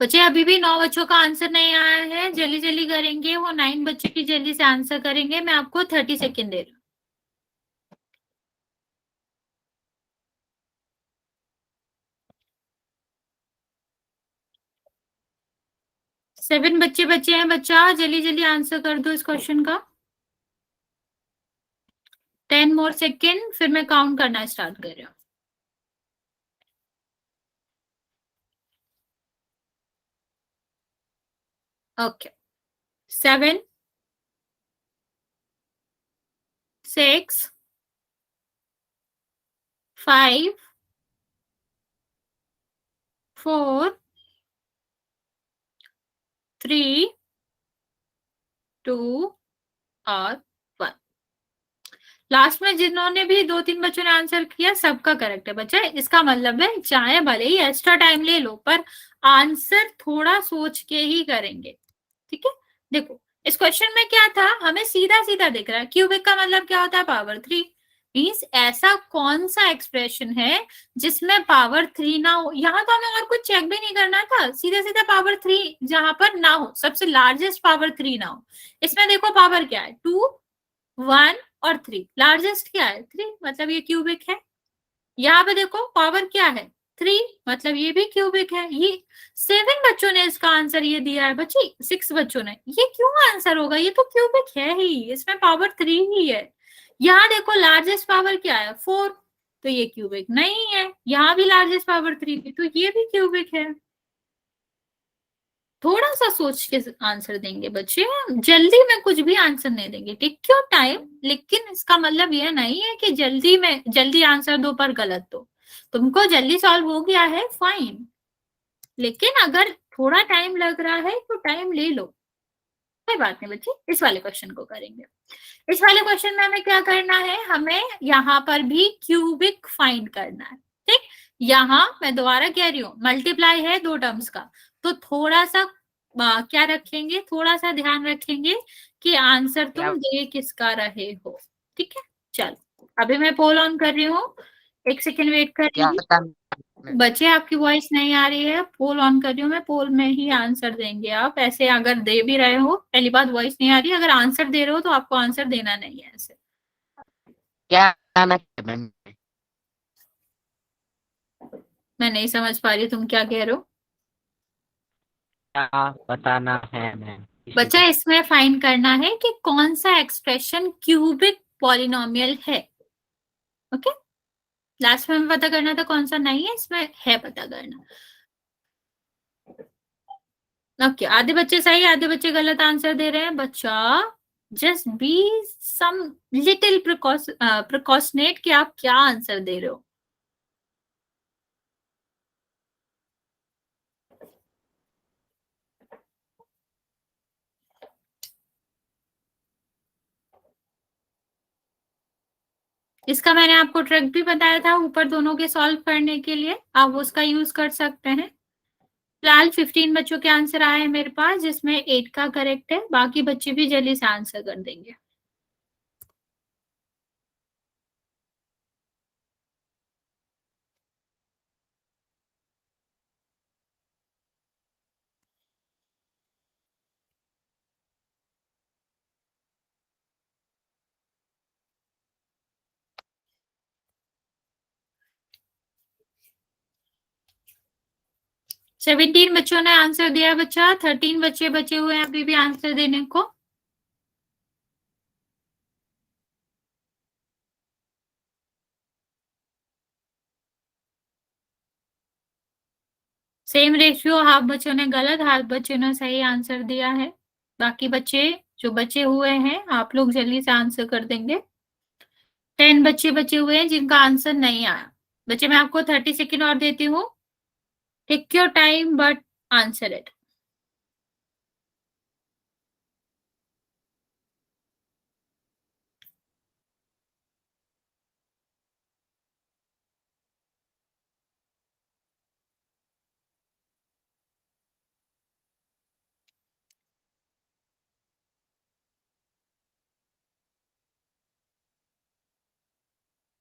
बच्चे अभी भी 9 बच्चों का आंसर नहीं आया है, जल्दी जल्दी करेंगे। वो 9 बच्चे भी जल्दी से आंसर करेंगे। मैं आपको 30 सेकेंड दे रही हूँ। 7 बच्चे बचे हैं। बच्चा जल्दी जल्दी आंसर कर दो इस क्वेश्चन का। 10 मोर सेकेंड, फिर मैं काउंट करना स्टार्ट कर रही हूँ। ओके, 7, 6, 5, 4, 3, 2 और 1। लास्ट में जिन्होंने भी 2-3 बच्चों ने आंसर किया, सबका करेक्ट है बच्चा। इसका मतलब है चाहे भले ही एक्स्ट्रा टाइम ले लो, पर आंसर थोड़ा सोच के ही करेंगे। ठीक है, देखो इस क्वेश्चन में क्या था, हमें सीधा सीधा दिख रहा है। क्यूबिक का मतलब क्या होता है, पावर 3। मीन्स ऐसा कौन सा एक्सप्रेशन है जिसमें पावर 3 ना हो। यहाँ तो हमें और कुछ चेक भी नहीं करना था, सीधा सीधा पावर 3 जहां पर ना हो, सबसे लार्जेस्ट पावर 3 ना हो। इसमें देखो पावर क्या है, 2, 1 और 3। लार्जेस्ट क्या है, 3, मतलब ये क्यूबिक है। यहाँ पे देखो पावर क्या है, 3, मतलब ये भी क्यूबिक है। ये 7 बच्चों ने इसका आंसर ये दिया है बच्ची, 6 बच्चों ने। ये क्यों आंसर होगा, ये तो क्यूबिक है ही, इसमें पावर 3 ही है। यहाँ देखो लार्जेस्ट पावर क्या है, 4, तो ये क्यूबिक नहीं है। यहाँ भी लार्जेस्ट पावर 3 थी, तो ये भी क्यूबिक है। थोड़ा सा सोच के आंसर देंगे बच्चे, जल्दी में कुछ भी आंसर नहीं देंगे। टेक योर टाइम, लेकिन इसका मतलब यह नहीं है कि जल्दी में जल्दी आंसर दो पर गलत दो। तुमको जल्दी सॉल्व हो गया है, फाइन, लेकिन अगर थोड़ा टाइम लग रहा है तो टाइम ले लो, कोई बात नहीं बच्चे। इस वाले क्वेश्चन को करेंगे। इस वाले क्वेश्चन में हमें क्या करना है, हमें यहाँ पर भी क्यूबिक फाइंड करना है। ठीक, यहाँ मैं दोबारा कह रही हूँ, मल्टीप्लाई है दो टर्म्स का, तो थोड़ा सा क्या रखेंगे, थोड़ा सा ध्यान रखेंगे कि आंसर तुम दे किसका रहे हो। ठीक है, चलो अभी मैं पोल ऑन कर रही हूँ, एक सेकेंड वेट क्या करेंगे। बताना बच्चे आपकी वॉइस नहीं आ रही है, पोल ऑन कर रही हूँ मैं, पोल में ही आंसर देंगे आप। ऐसे अगर दे भी रहे हो, पहली बात वॉइस नहीं आ रही, अगर आंसर दे रहे हो तो आपको आंसर देना नहीं है ऐसे। क्या बताना है मैम? मैं नहीं समझ पा रही तुम क्या कह रहे हो। क्या बताना है मैम? बच्चा इसमें फाइंड करना है कि कौन सा एक्सप्रेशन क्यूबिक पॉलिनोमियल है। ओके, लास्ट में पता करना था कौन सा नहीं है, इसमें है पता करना। ओके, आधे बच्चे सही, आधे बच्चे गलत आंसर दे रहे हैं। बच्चा जस्ट बी सम लिटिल प्रिकॉशनेट कि आप क्या आंसर दे रहे हो। इसका मैंने आपको ट्रिक भी बताया था ऊपर दोनों के सॉल्व करने के लिए, आप उसका यूज कर सकते हैं। फिलहाल 15 बच्चों के आंसर आए हैं मेरे पास, जिसमें 8 का करेक्ट है, बाकी बच्चे भी जल्दी से आंसर कर देंगे। 17 बच्चों ने आंसर दिया बच्चा, 13 बच्चे बचे हुए हैं अभी भी आंसर देने को। सेम रेशियो, हाफ बच्चों ने गलत, हाफ बच्चों ने सही आंसर दिया है। बाकी बच्चे जो बचे हुए हैं आप लोग जल्दी से आंसर कर देंगे। 10 बच्चे बचे हुए हैं जिनका आंसर नहीं आया। बच्चे मैं आपको 30 सेकेंड और देती हूँ, take your time but answer it.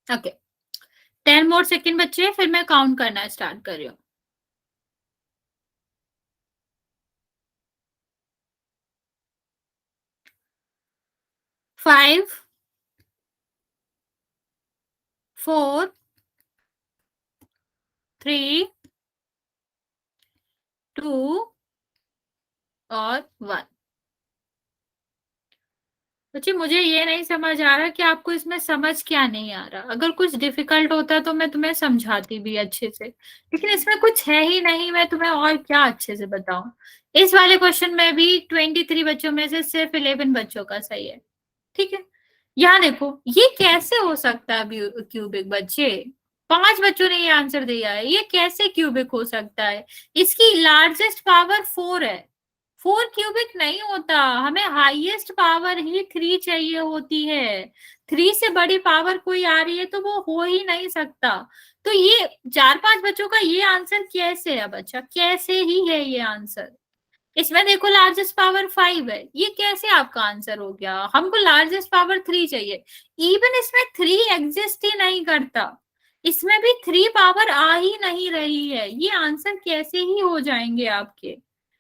Okay, 10 more seconds बच्चे, फिर मैं काउंट करना स्टार्ट कर रही हूँ। 5, 4, 3, 2 और 1। बच्चे मुझे ये नहीं समझ आ रहा कि आपको इसमें समझ क्या नहीं आ रहा। अगर कुछ डिफिकल्ट होता तो मैं तुम्हें समझाती भी अच्छे से, लेकिन इसमें कुछ है ही नहीं, मैं तुम्हें और क्या अच्छे से बताऊं। इस वाले क्वेश्चन में भी 23 बच्चों में से सिर्फ 11 बच्चों का सही है। ठीक है, यहाँ देखो ये कैसे हो सकता है क्यूबिक बच्चे। 5 बच्चों ने ये आंसर दिया है, ये कैसे क्यूबिक हो सकता है। इसकी लार्जेस्ट पावर 4 है, 4 क्यूबिक नहीं होता। हमें हाईएस्ट पावर ही 3 चाहिए होती है। 3 से बड़ी पावर कोई आ रही है तो वो हो ही नहीं सकता। तो ये 4-5 बच्चों का ये आंसर कैसे है बच्चा, कैसे ही है ये आंसर। इसमें देखो लार्जेस्ट पावर 5 है, ये कैसे आपका आंसर हो गया। हमको लार्जेस्ट पावर 3 चाहिए, इवन इसमें 3 एग्जिस्ट ही नहीं करता। इसमें भी 3 पावर आ ही नहीं रही है, ये आंसर कैसे ही हो जाएंगे आपके।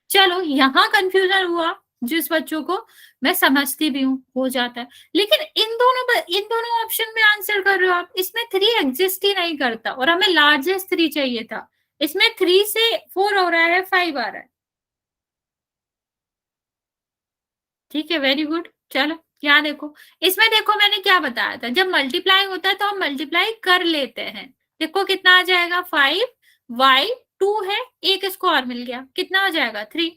चलो यहाँ कंफ्यूजन हुआ जिस बच्चों को, मैं समझती भी हूँ, हो जाता है। लेकिन इन दोनों ऑप्शन में आंसर कर रहे हो आप, इसमें 3 एग्जिस्ट ही नहीं करता और हमें लार्जेस्ट 3 चाहिए था। इसमें 3 से 4 हो रहा है, 5 आ रहा है। ठीक है, वेरी गुड। चलो यहाँ देखो, इसमें देखो मैंने क्या बताया था, जब मल्टीप्लाई होता है तो हम मल्टीप्लाई कर लेते हैं। देखो कितना आ जाएगा 5, y 2 है, एक इसको और मिल गया, कितना आ जाएगा 3।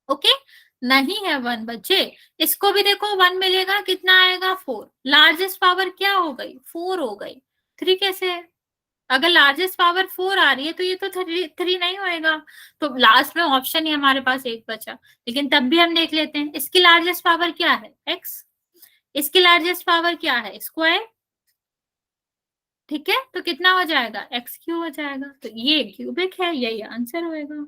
ओके, नहीं है 1 बच्चे, इसको भी देखो 1 मिलेगा, कितना आएगा 4। लार्जेस्ट पावर क्या हो गई, 4 हो गई। 3 कैसे है, अगर लार्जेस्ट पावर 4 आ रही है तो ये तो 3 नहीं होएगा। तो लास्ट में ऑप्शन ही हमारे पास एक बचा, लेकिन तब भी हम देख लेते हैं। इसकी लार्जेस्ट पावर क्या है, x। इसकी लार्जेस्ट पावर क्या है, स्क्वायर। ठीक है, तो कितना हो जाएगा, x क्यूब हो जाएगा। तो ये क्यूबिक है, यही आंसर होएगा।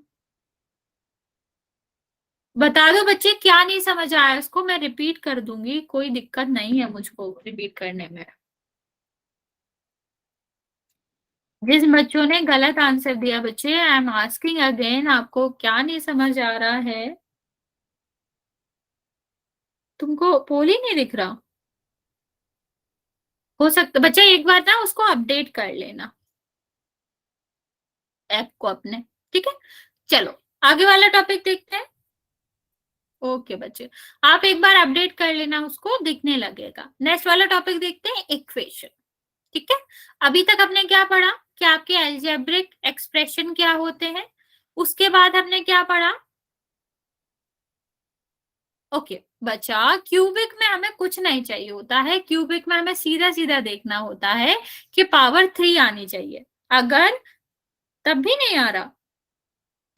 बता दो बच्चे क्या नहीं समझ आया, उसको मैं रिपीट कर दूंगी, कोई दिक्कत नहीं है मुझको रिपीट करने में। जिस बच्चों ने गलत आंसर दिया बच्चे, आई एम आस्किंग अगेन, आपको क्या नहीं समझ आ रहा है। तुमको पोल ही नहीं दिख रहा, हो सकता बच्चा एक बार ना उसको अपडेट कर लेना ऐप को अपने। ठीक है, चलो आगे वाला टॉपिक देखते हैं। ओके बच्चे, आप एक बार अपडेट कर लेना, उसको दिखने लगेगा। नेक्स्ट वाला टॉपिक देखते हैं, इक्वेशन। ठीक है, अभी तक हमने क्या पढ़ा कि आपके अलजेब्रिक एक्सप्रेशन क्या होते हैं। उसके बाद हमने क्या पढ़ा, ओके बच्चा, क्यूबिक में हमें कुछ नहीं चाहिए होता है। क्यूबिक में हमें सीधा सीधा देखना होता है कि पावर 3 आनी चाहिए। अगर तब भी नहीं आ रहा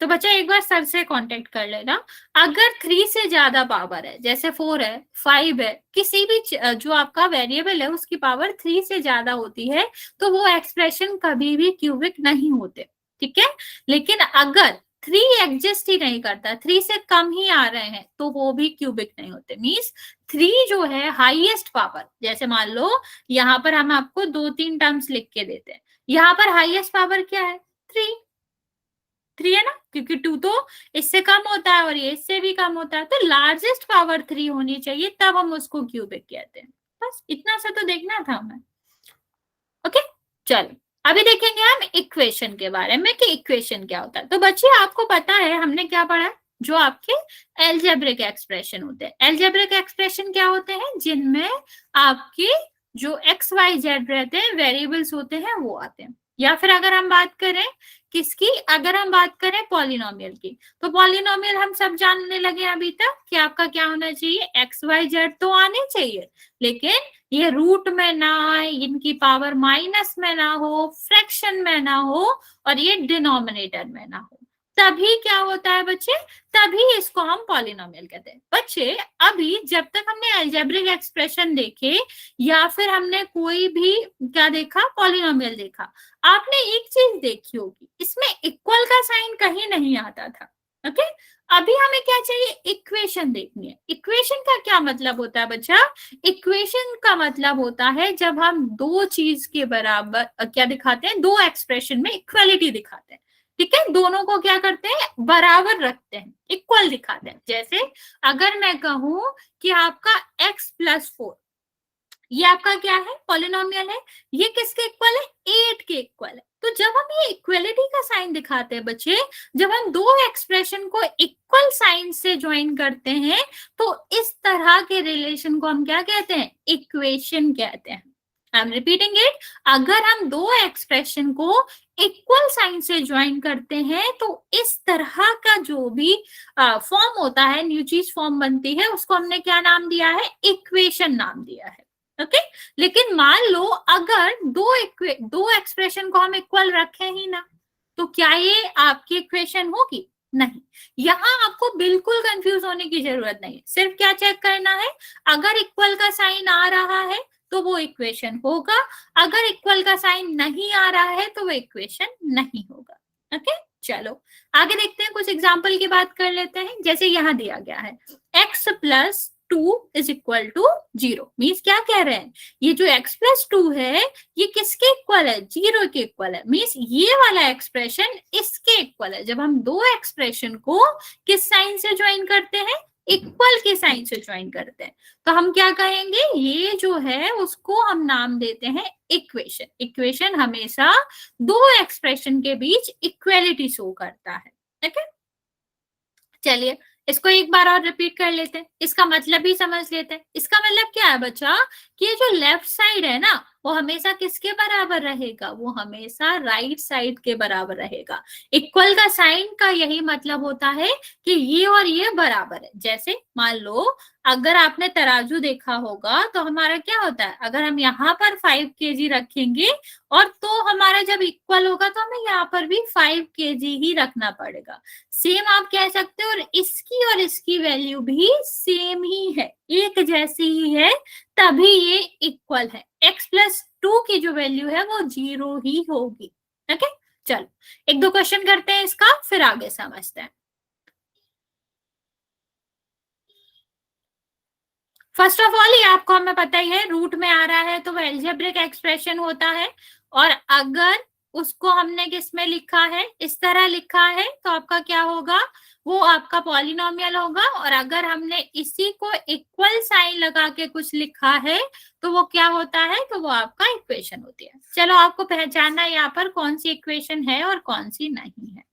तो बच्चा एक बार सर से कांटेक्ट कर लेना। अगर 3 से ज्यादा पावर है, जैसे 4 है, 5 है, किसी भी जो आपका वेरिएबल है उसकी पावर 3 से ज्यादा होती है तो वो एक्सप्रेशन कभी भी क्यूबिक नहीं होते। ठीक है, लेकिन अगर 3 एग्जिस्ट ही नहीं करता, 3 से कम ही आ रहे हैं तो वो भी क्यूबिक नहीं होते। मीन्स 3 जो है हाईएस्ट पावर, जैसे मान लो यहाँ पर हम आपको 2-3 टर्म्स लिख के देते हैं, यहाँ पर हाईएस्ट पावर क्या है, 3 है ना, क्योंकि 2 तो इससे कम होता है और ये इससे भी कम होता है। तो लार्जेस्ट पावर 3 होनी चाहिए, तब हम उसको क्यूबिक कहते हैं। बस इतना सा तो देखना था हमें। ओके, चलो अभी देखेंगे हम इक्वेशन के बारे में कि इक्वेशन क्या होता है। तो बच्चे आपको पता है हमने क्या पढ़ा है, जो आपके एल्जेब्रिक एक्सप्रेशन होते हैं। एल्जेब्रिक एक्सप्रेशन क्या होते हैं, जिनमें आपके जो एक्स वाई जेड रहते हैं, वेरिएबल्स होते हैं, वो आते हैं। या फिर अगर हम बात करें किसकी, अगर हम बात करें पॉलिनोमियल की, तो पॉलिनोमियल हम सब जानने लगे अभी तक कि आपका क्या होना चाहिए, एक्स वाई जेड तो आने चाहिए, लेकिन ये रूट में ना आए, इनकी पावर माइनस में ना हो, फ्रैक्शन में ना हो, और ये डिनोमिनेटर में ना हो, तभी क्या होता है बच्चे, तभी इसको हम पॉलिनोमियल कहते हैं। बच्चे अभी जब तक हमने अलजेब्रिक एक्सप्रेशन देखे या फिर हमने कोई भी क्या देखा, पॉलिनोमियल देखा, आपने एक चीज देखी होगी, इसमें इक्वल का साइन कहीं नहीं आता था। ओके, अभी हमें क्या चाहिए, इक्वेशन देखनी है। इक्वेशन का क्या मतलब होता है बच्चा, इक्वेशन का मतलब होता है जब हम दो चीज के बराबर क्या दिखाते हैं, दो एक्सप्रेशन में इक्वालिटी दिखाते हैं। ठीक है, दोनों को क्या करते हैं, बराबर रखते हैं, इक्वल दिखाते हैं। जैसे अगर मैं कहूं कि आपका x + 4, ये आपका क्या है, पॉलिनोमियल है, ये किसके इक्वल है, 8 के इक्वल है। तो जब हम ये इक्वलिटी का साइन दिखाते हैं बच्चे, जब हम दो एक्सप्रेशन को इक्वल साइन से ज्वाइन करते हैं, तो इस तरह के रिलेशन को हम क्या कहते हैं, इक्वेशन कहते हैं। आई एम रिपीटिंग इट, अगर हम दो एक्सप्रेशन को इक्वल साइन से ज्वाइन करते हैं, तो इस तरह का जो भी फॉर्म होता है, न्यू चीज फॉर्म बनती है, उसको हमने क्या नाम दिया है, इक्वेशन नाम दिया है। ओके, लेकिन मान लो अगर दो एक्सप्रेशन को हम इक्वल रखें ही ना, तो क्या ये आपकी इक्वेशन होगी, नहीं। यहां आपको बिल्कुल कंफ्यूज होने की जरूरत नहीं है, सिर्फ क्या चेक करना है, अगर इक्वल का साइन आ रहा है तो वो इक्वेशन होगा, अगर इक्वल का साइन नहीं आ रहा है तो वो इक्वेशन नहीं होगा। ओके, चलो आगे देखते हैं, कुछ एग्जाम्पल की बात कर लेते हैं। जैसे यहां दिया गया है x + 2 = 0, मीन्स क्या कह रहे हैं, ये जो x + 2 है ये किसके इक्वल है, 0 के इक्वल है, मीन्स ये वाला एक्सप्रेशन इसके इक्वल है। जब हम दो एक्सप्रेशन को किस साइन से ज्वाइन करते हैं, इक्वल के साइन से ज्वाइन करते हैं, तो हम क्या कहेंगे, ये जो है उसको हम नाम देते हैं इक्वेशन। इक्वेशन हमेशा दो एक्सप्रेशन के बीच इक्वेलिटी शो करता है। ठीक है, चलिए इसको एक बार और रिपीट कर लेते हैं, इसका मतलब भी समझ लेते हैं। इसका मतलब क्या है बच्चा, कि ये जो लेफ्ट साइड है ना, वो हमेशा किसके बराबर रहेगा, वो हमेशा राइट साइड के बराबर रहेगा। इक्वल का साइन का यही मतलब होता है कि ये और ये बराबर है। जैसे मान लो अगर आपने तराजू देखा होगा, तो हमारा क्या होता है, अगर हम यहाँ पर 5 kg रखेंगे और तो हमारा जब इक्वल होगा तो हमें यहाँ पर भी 5 kg ही रखना पड़ेगा। सेम आप कह सकते हो, और इसकी वैल्यू भी सेम ही है, एक जैसी ही है, तभी ये इक्वल है। x + 2 की जो वैल्यू है वो 0 ही होगी। ओके, चलो एक दो क्वेश्चन करते हैं इसका, फिर आगे समझते हैं। फर्स्ट ऑफ ऑल ये आपको हमें पता ही है, रूट में आ रहा है तो वो एल्जेब्रिक एक्सप्रेशन होता है, और अगर उसको हमने किस में लिखा है, इस तरह लिखा है, तो आपका क्या होगा, वो आपका पॉलिनोमियल होगा। और अगर हमने इसी को इक्वल साइन लगा के कुछ लिखा है, तो वो क्या होता है, तो वो आपका इक्वेशन होती है। चलो आपको पहचानना है यहाँ पर कौन सी इक्वेशन है और कौन सी नहीं है।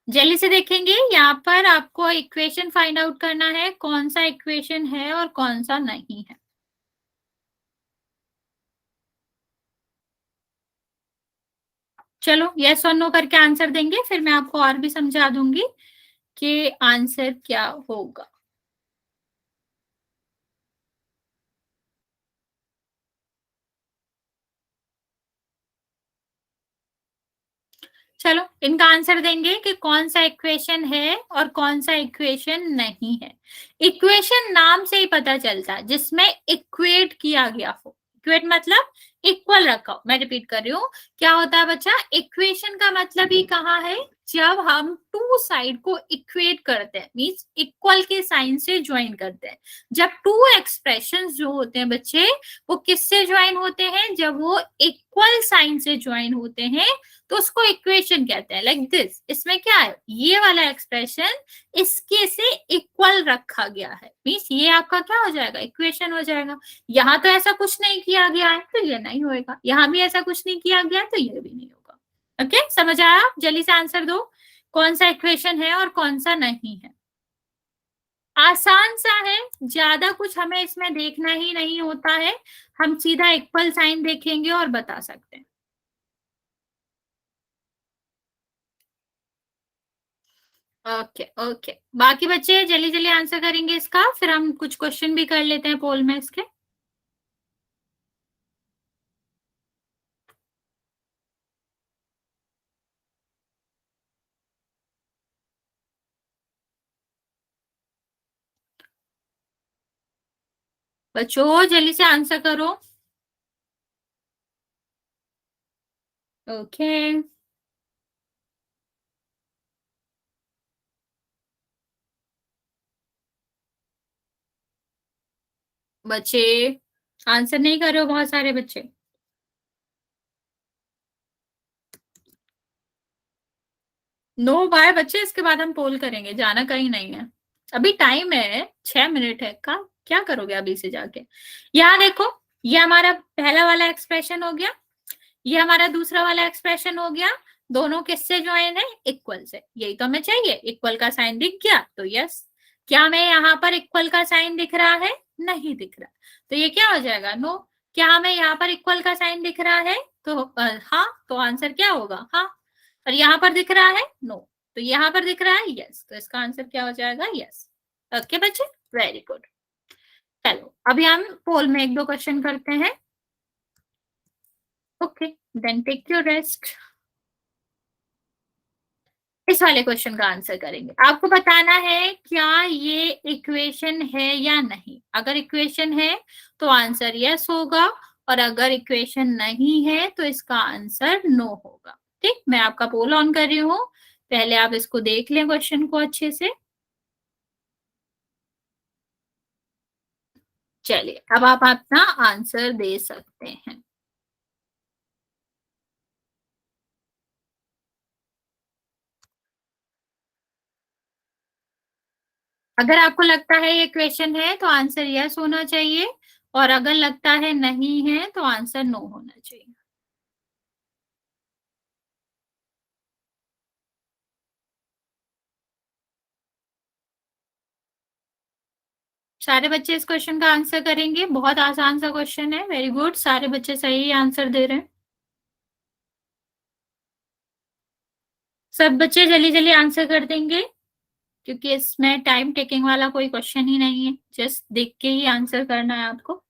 जल्दी से देखेंगे, यहाँ पर आपको इक्वेशन फाइंड आउट करना है, कौन सा इक्वेशन है और कौन सा नहीं है। चलो यस और नो करके आंसर देंगे, फिर मैं आपको और भी समझा दूंगी कि आंसर क्या होगा। चलो इनका आंसर देंगे कि कौन सा इक्वेशन है और कौन सा इक्वेशन नहीं है। इक्वेशन नाम से ही पता चलता है, जिसमें इक्वेट किया गया हो। इक्वेट मतलब इक्वल रखा हो। मैं रिपीट कर रही हूँ, क्या होता है बच्चा, इक्वेशन का मतलब ही कहाँ है, जब हम टू साइड को इक्वेट करते हैं, मींस इक्वल के साइन से ज्वाइन करते हैं। जब टू एक्सप्रेशंस जो होते हैं बच्चे, वो किससे ज्वाइन होते हैं, जब वो इक्वल साइन से ज्वाइन होते हैं तो उसको इक्वेशन कहते हैं। लाइक दिस, इसमें क्या है, ये वाला एक्सप्रेशन इसके से इक्वल रखा गया है, मीन्स ये आपका क्या हो जाएगा, इक्वेशन हो जाएगा। यहाँ तो ऐसा कुछ नहीं किया गया है तो ये नहीं होएगा, यहाँ भी ऐसा कुछ नहीं किया गया तो ये भी नहीं होगा। ओके, समझ आया? आप जल्दी से आंसर दो, कौन सा इक्वेशन है और कौन सा नहीं है। आसान सा है, ज्यादा कुछ हमें इसमें देखना ही नहीं होता है, हम सीधा इक्वल साइन देखेंगे और बता सकते हैं। ओके ओके, बाकी बच्चे जल्दी जल्दी आंसर करेंगे इसका, फिर हम कुछ क्वेश्चन भी कर लेते हैं पोल में इसके। बच्चों जल्दी से आंसर करो। ओके, बच्चे आंसर नहीं कर रहे हो बहुत सारे बच्चे। नो बाय बच्चे, इसके बाद हम पोल करेंगे, जाना कहीं नहीं है, अभी टाइम है, 6 मिनट है का, क्या करोगे अभी से जाके। यहाँ देखो, ये हमारा पहला वाला एक्सप्रेशन हो गया, ये हमारा दूसरा वाला एक्सप्रेशन हो गया, दोनों किससे ज्वाइन है, इक्वल से। यही तो हमें चाहिए, इक्वल का साइन दिख गया तो यस। क्या हमें यहाँ पर इक्वल का साइन दिख रहा है, नहीं दिख रहा, तो ये क्या हो जाएगा, नो। क्या हमें यहाँ पर इक्वल का साइन दिख रहा है, तो हाँ, तो आंसर क्या होगा, हाँ। और यहाँ पर दिख रहा है, नो, तो यहाँ पर दिख रहा है, यस, तो इसका आंसर क्या हो जाएगा, यस। ओके बच्चे, वेरी गुड। चलो अभी हम पोल में एक दो क्वेश्चन करते हैं। Okay, then take your rest. इस वाले क्वेश्चन का आंसर करेंगे, आपको बताना है क्या ये इक्वेशन है या नहीं। अगर इक्वेशन है तो आंसर यस होगा, और अगर इक्वेशन नहीं है तो इसका आंसर नो होगा। ठीक, मैं आपका पोल ऑन कर रही हूँ, पहले आप इसको देख लें क्वेश्चन को अच्छे से। चलिए अब आप अपना आंसर दे सकते हैं। अगर आपको लगता है ये क्वेश्चन है तो आंसर यस होना चाहिए, और अगर लगता है नहीं है तो आंसर नो होना चाहिए। सारे बच्चे इस क्वेश्चन का आंसर करेंगे, बहुत आसान सा क्वेश्चन है। वेरी गुड, सारे बच्चे सही आंसर दे रहे हैं। सब बच्चे जल्दी जल्दी आंसर कर देंगे, क्योंकि इसमें टाइम टेकिंग वाला कोई क्वेश्चन ही नहीं है, जस्ट देख के ही आंसर करना है आपको।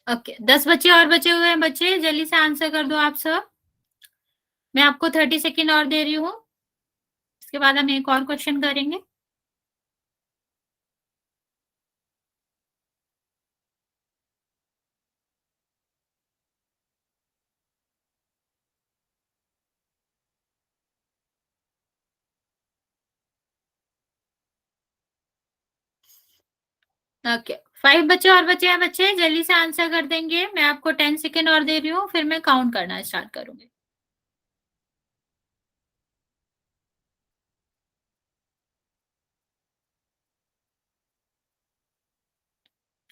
ओके, 10 बच्चे और बचे हुए हैं, बच्चे जल्दी से आंसर कर दो आप सब। मैं आपको 30 सेकेंड और दे रही हूँ, इसके बाद हम एक और क्वेश्चन करेंगे। ओके, 5 बच्चे और बचे हैं, बच्चे जल्दी से आंसर कर देंगे। मैं आपको 10 सेकेंड और दे रही हूँ, फिर मैं काउंट करना स्टार्ट करूंगी।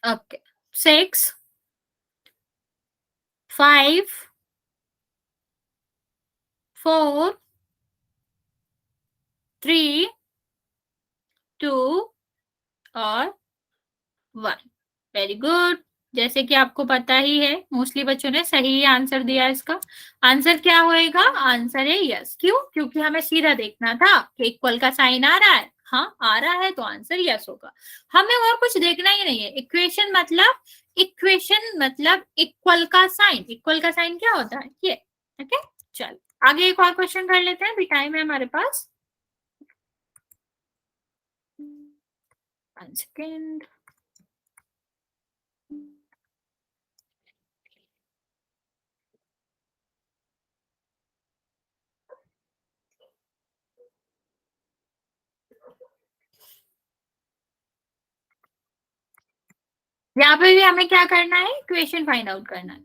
ओके, 6, 5, 4, 3, 2 और 1। वेरी गुड, जैसे कि आपको पता ही है, मोस्टली बच्चों ने सही आंसर दिया। इसका आंसर क्या होएगा, आंसर है यस। क्यों, क्योंकि हमें सीधा देखना था कि इक्वल का साइन आ रहा है, हाँ आ रहा है, तो आंसर यस होगा। हमें और कुछ देखना ही नहीं है। इक्वेशन मतलब इक्वल का साइन, इक्वल का साइन क्या होता है ये। ओके, चलो आगे एक और क्वेश्चन कर लेते हैं, अभी टाइम है हमारे पास। 1 सेकेंड। यहाँ पे भी हमें क्या करना है, इक्वेशन फाइंड आउट करना है,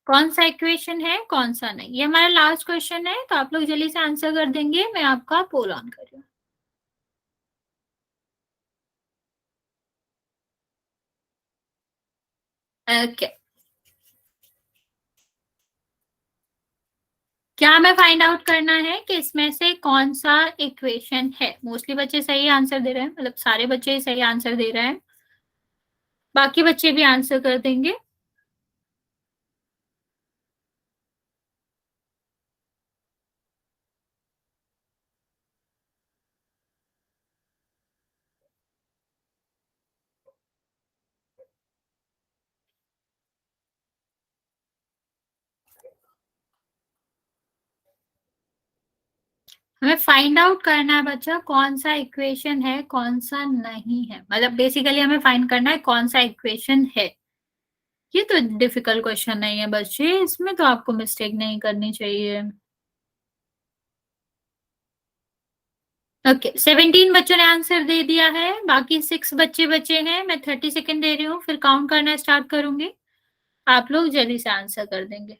कौन सा इक्वेशन है कौन सा नहीं। ये हमारा लास्ट क्वेश्चन है, तो आप लोग जल्दी से आंसर कर देंगे। मैं आपका पोल ऑन कर रही हूँ। ओके, क्या हमें फाइंड आउट करना है कि इसमें से कौन सा इक्वेशन है। मोस्टली बच्चे सही आंसर दे रहे हैं, मतलब सारे बच्चे सही आंसर दे रहे हैं, बाकी बच्चे भी आंसर कर देंगे। हमें फाइंड आउट करना है बच्चा कौन सा इक्वेशन है कौन सा नहीं है, मतलब बेसिकली हमें फाइंड करना है कौन सा इक्वेशन है। ये तो डिफिकल्ट क्वेश्चन नहीं है बच्चे, इसमें तो आपको मिस्टेक नहीं करनी चाहिए। ओके, 17 बच्चों ने आंसर दे दिया है, बाकी 6 बच्चे बचे हैं। मैं 30 सेकेंड दे रही हूँ, फिर काउंट करना स्टार्ट करूंगी, आप लोग जल्दी से आंसर कर देंगे।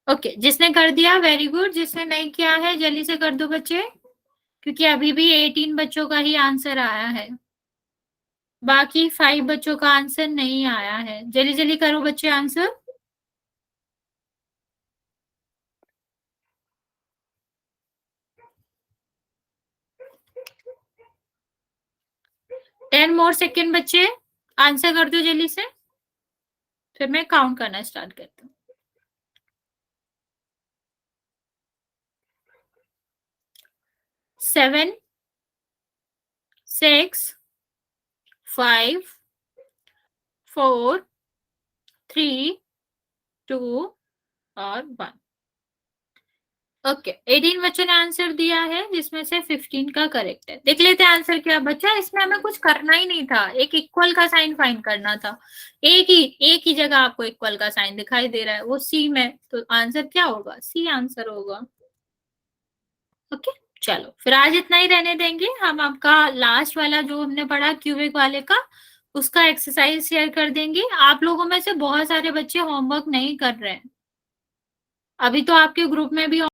ओके, जिसने कर दिया वेरी गुड, जिसने नहीं किया है जल्दी से कर दो बच्चे, क्योंकि अभी भी 18 बच्चों का ही आंसर आया है, बाकी 5 बच्चों का आंसर नहीं आया है। जल्दी जल्दी करो बच्चे आंसर। टेन मोर सेकेंड बच्चे, आंसर कर दो जल्दी से, फिर मैं काउंट करना स्टार्ट करती हूँ। 7 6 5 4 3 2 और 1। ओके, 18 बच्चों ने आंसर दिया है, जिसमें से 15 का करेक्ट है। देख लेते हैं आंसर क्या बच्चा। इसमें हमें कुछ करना ही नहीं था, एक इक्वल का साइन फाइंड करना था। एक ही जगह आपको इक्वल का साइन दिखाई दे रहा है, वो सी में, तो आंसर क्या होगा, सी आंसर होगा। ओके, चलो फिर आज इतना ही रहने देंगे। हम आपका लास्ट वाला जो हमने पढ़ा क्यूबिक वाले का, उसका एक्सरसाइज शेयर कर देंगे। आप लोगों में से बहुत सारे बच्चे होमवर्क नहीं कर रहे हैं, अभी तो आपके ग्रुप में भी